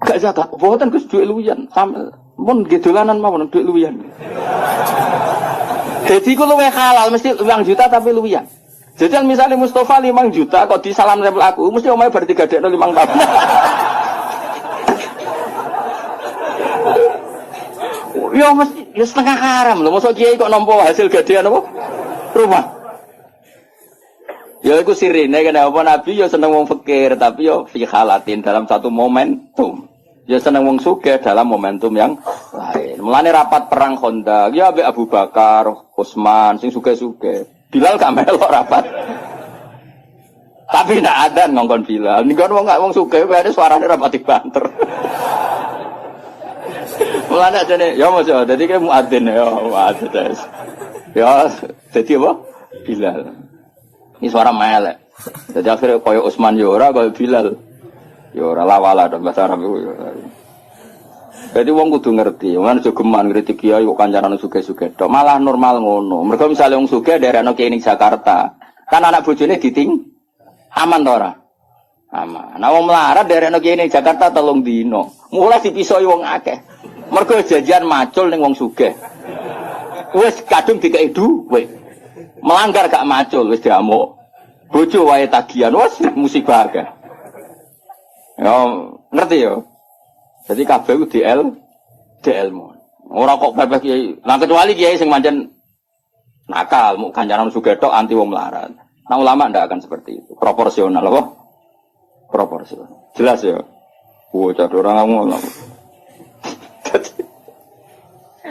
Gak zakat, boten Gus dhuwit luwihan. Sampe mun nggih dolanan mawon dhuwit luwihan. Jadi ku luwih halal mesti 5 juta tapi luwihan. Jadi misalnya Mustafa 5 juta kok disalam nempel aku, mesti omahe bar 3 dekno 5 tahun. Ya mesti ya setengah haram lho, mosok kiai kok nampa hasil gadean apa? Rumah. Ya iku sirine kenapa Nabi ya seneng wong fakir tapi ya fi halatin dalam satu momentum. Ya seneng wong sugih dalam momentum yang lain. Mulane rapat perang Khandaq ya ambek Abu Bakar, Utsman sing sugih-sugih. Bilal gak melok rapat. Tapi ndak ada ngongkon Bilal. Ning wong gak wong sugih wae suarane rapat banter. Mulane jane ya Mas ya dadi ke muadzin ya muadzin. Ya dadi apa? Bilal. Ini suara melek. Jadi akhirnya koyo Utsman ya ora koyo Bilal. Ya ora lawala dong bahasa Arab itu. Jadi wong kudu ngerti, wong aja geman kritik kiai kok kancaran sugih-sugih tok. Malah normal ngono. Mergo misale wong sugih daerahno kiai ning Jakarta, kan anak bojone diting aman to ora? Aman. Nah wong melarat daerahno kiai ning Jakarta 3 dino. Mulai dipisoi wong akeh. Mergo janjian macul ning wong sugih. Wis kadung dikeki dhuwit. Melanggar gak macul wis diamuk. Bojo wae tagihan wis musibah akeh. Ya ngerti ya. Jadi kabeh ku DL mu. Ora kok bebek kiai. Nah kecuali kiai sing pancen nakal, mu kancaran sugih tok anti wong melarat. Nah ulama ndak akan seperti itu. Proporsional apa? Proporsional. Jelas ya. Cak orang ngomong.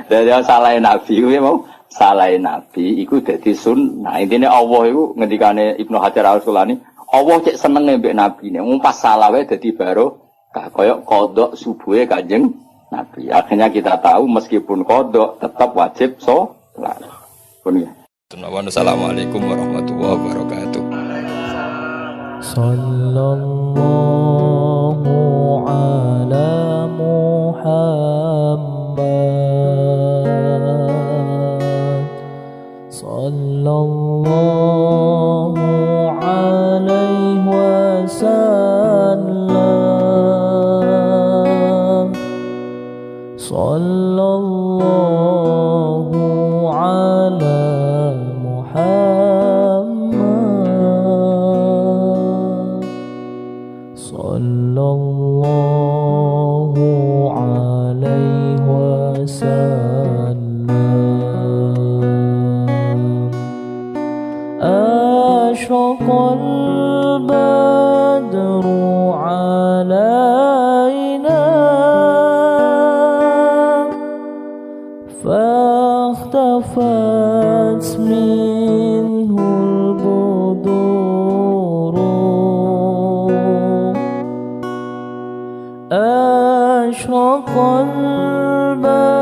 Dari salah Nabi kuwi mau salah Nabi iku dadi sunnah. Intine Allah iku ngendikane Ibnu Hajar Al-Asqalani, Allah cek seneng mbek nabine. Wong pas salah wae dadi kaya qodok subuhe Kanjeng Nabi. Akhirnya kita tahu meskipun qodok tetap wajib salat. Pun ya. Assalamualaikum warahmatullahi wabarakatuh. Sallallahu ala Muhammad. Sallallahu alaihi wasallam. Sallallahu ala Muhammad. Sallallahu alaihi wasallam. Ashraqal badru alaina فاختفت منه البدور أشرق البدر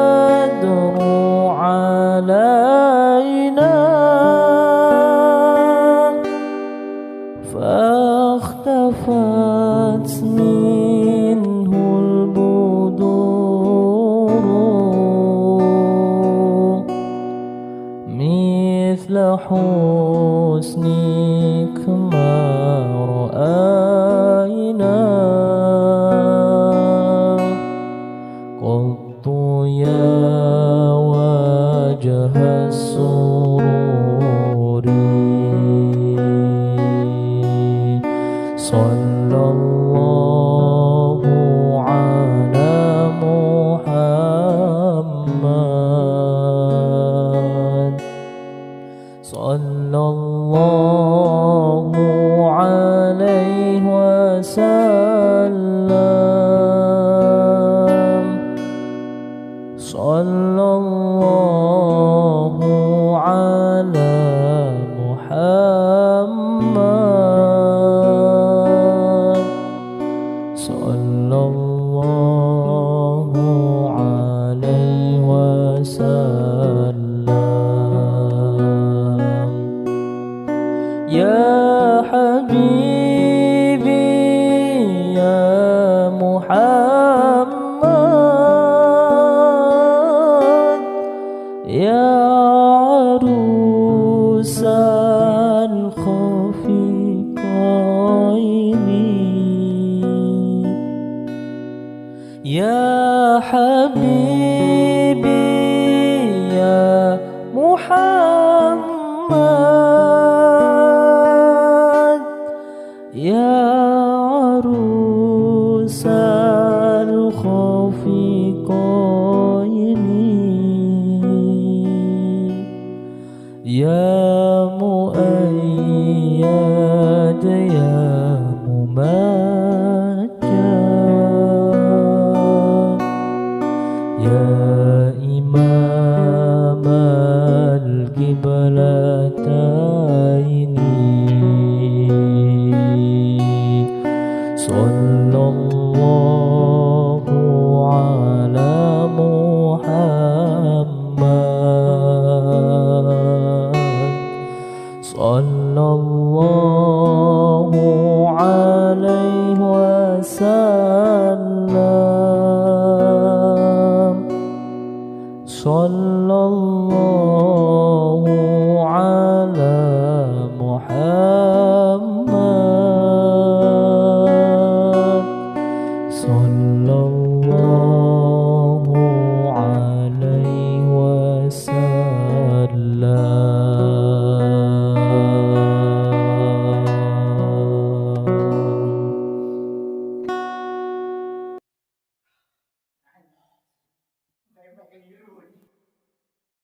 علينا فاختفت منه البدور مثل حسنك ما رأينا قط يا وجه السرور صلى الله على محمد صلى الله sallallahu ala Muhammad, sallallahu alaihi wasallam. Ya Habibi ya Muhammad, ya arusal khafiqaini, ya Habibi ya Muhammad, ya arusal khafiqaini, ya muayyad ya mumajjad, ya imam al-qiblataini, sallallahu ala Muhammad, sallallahu alaihi wasallam, sallallahu ala Muhammad, sallallahu alaihi wasallam.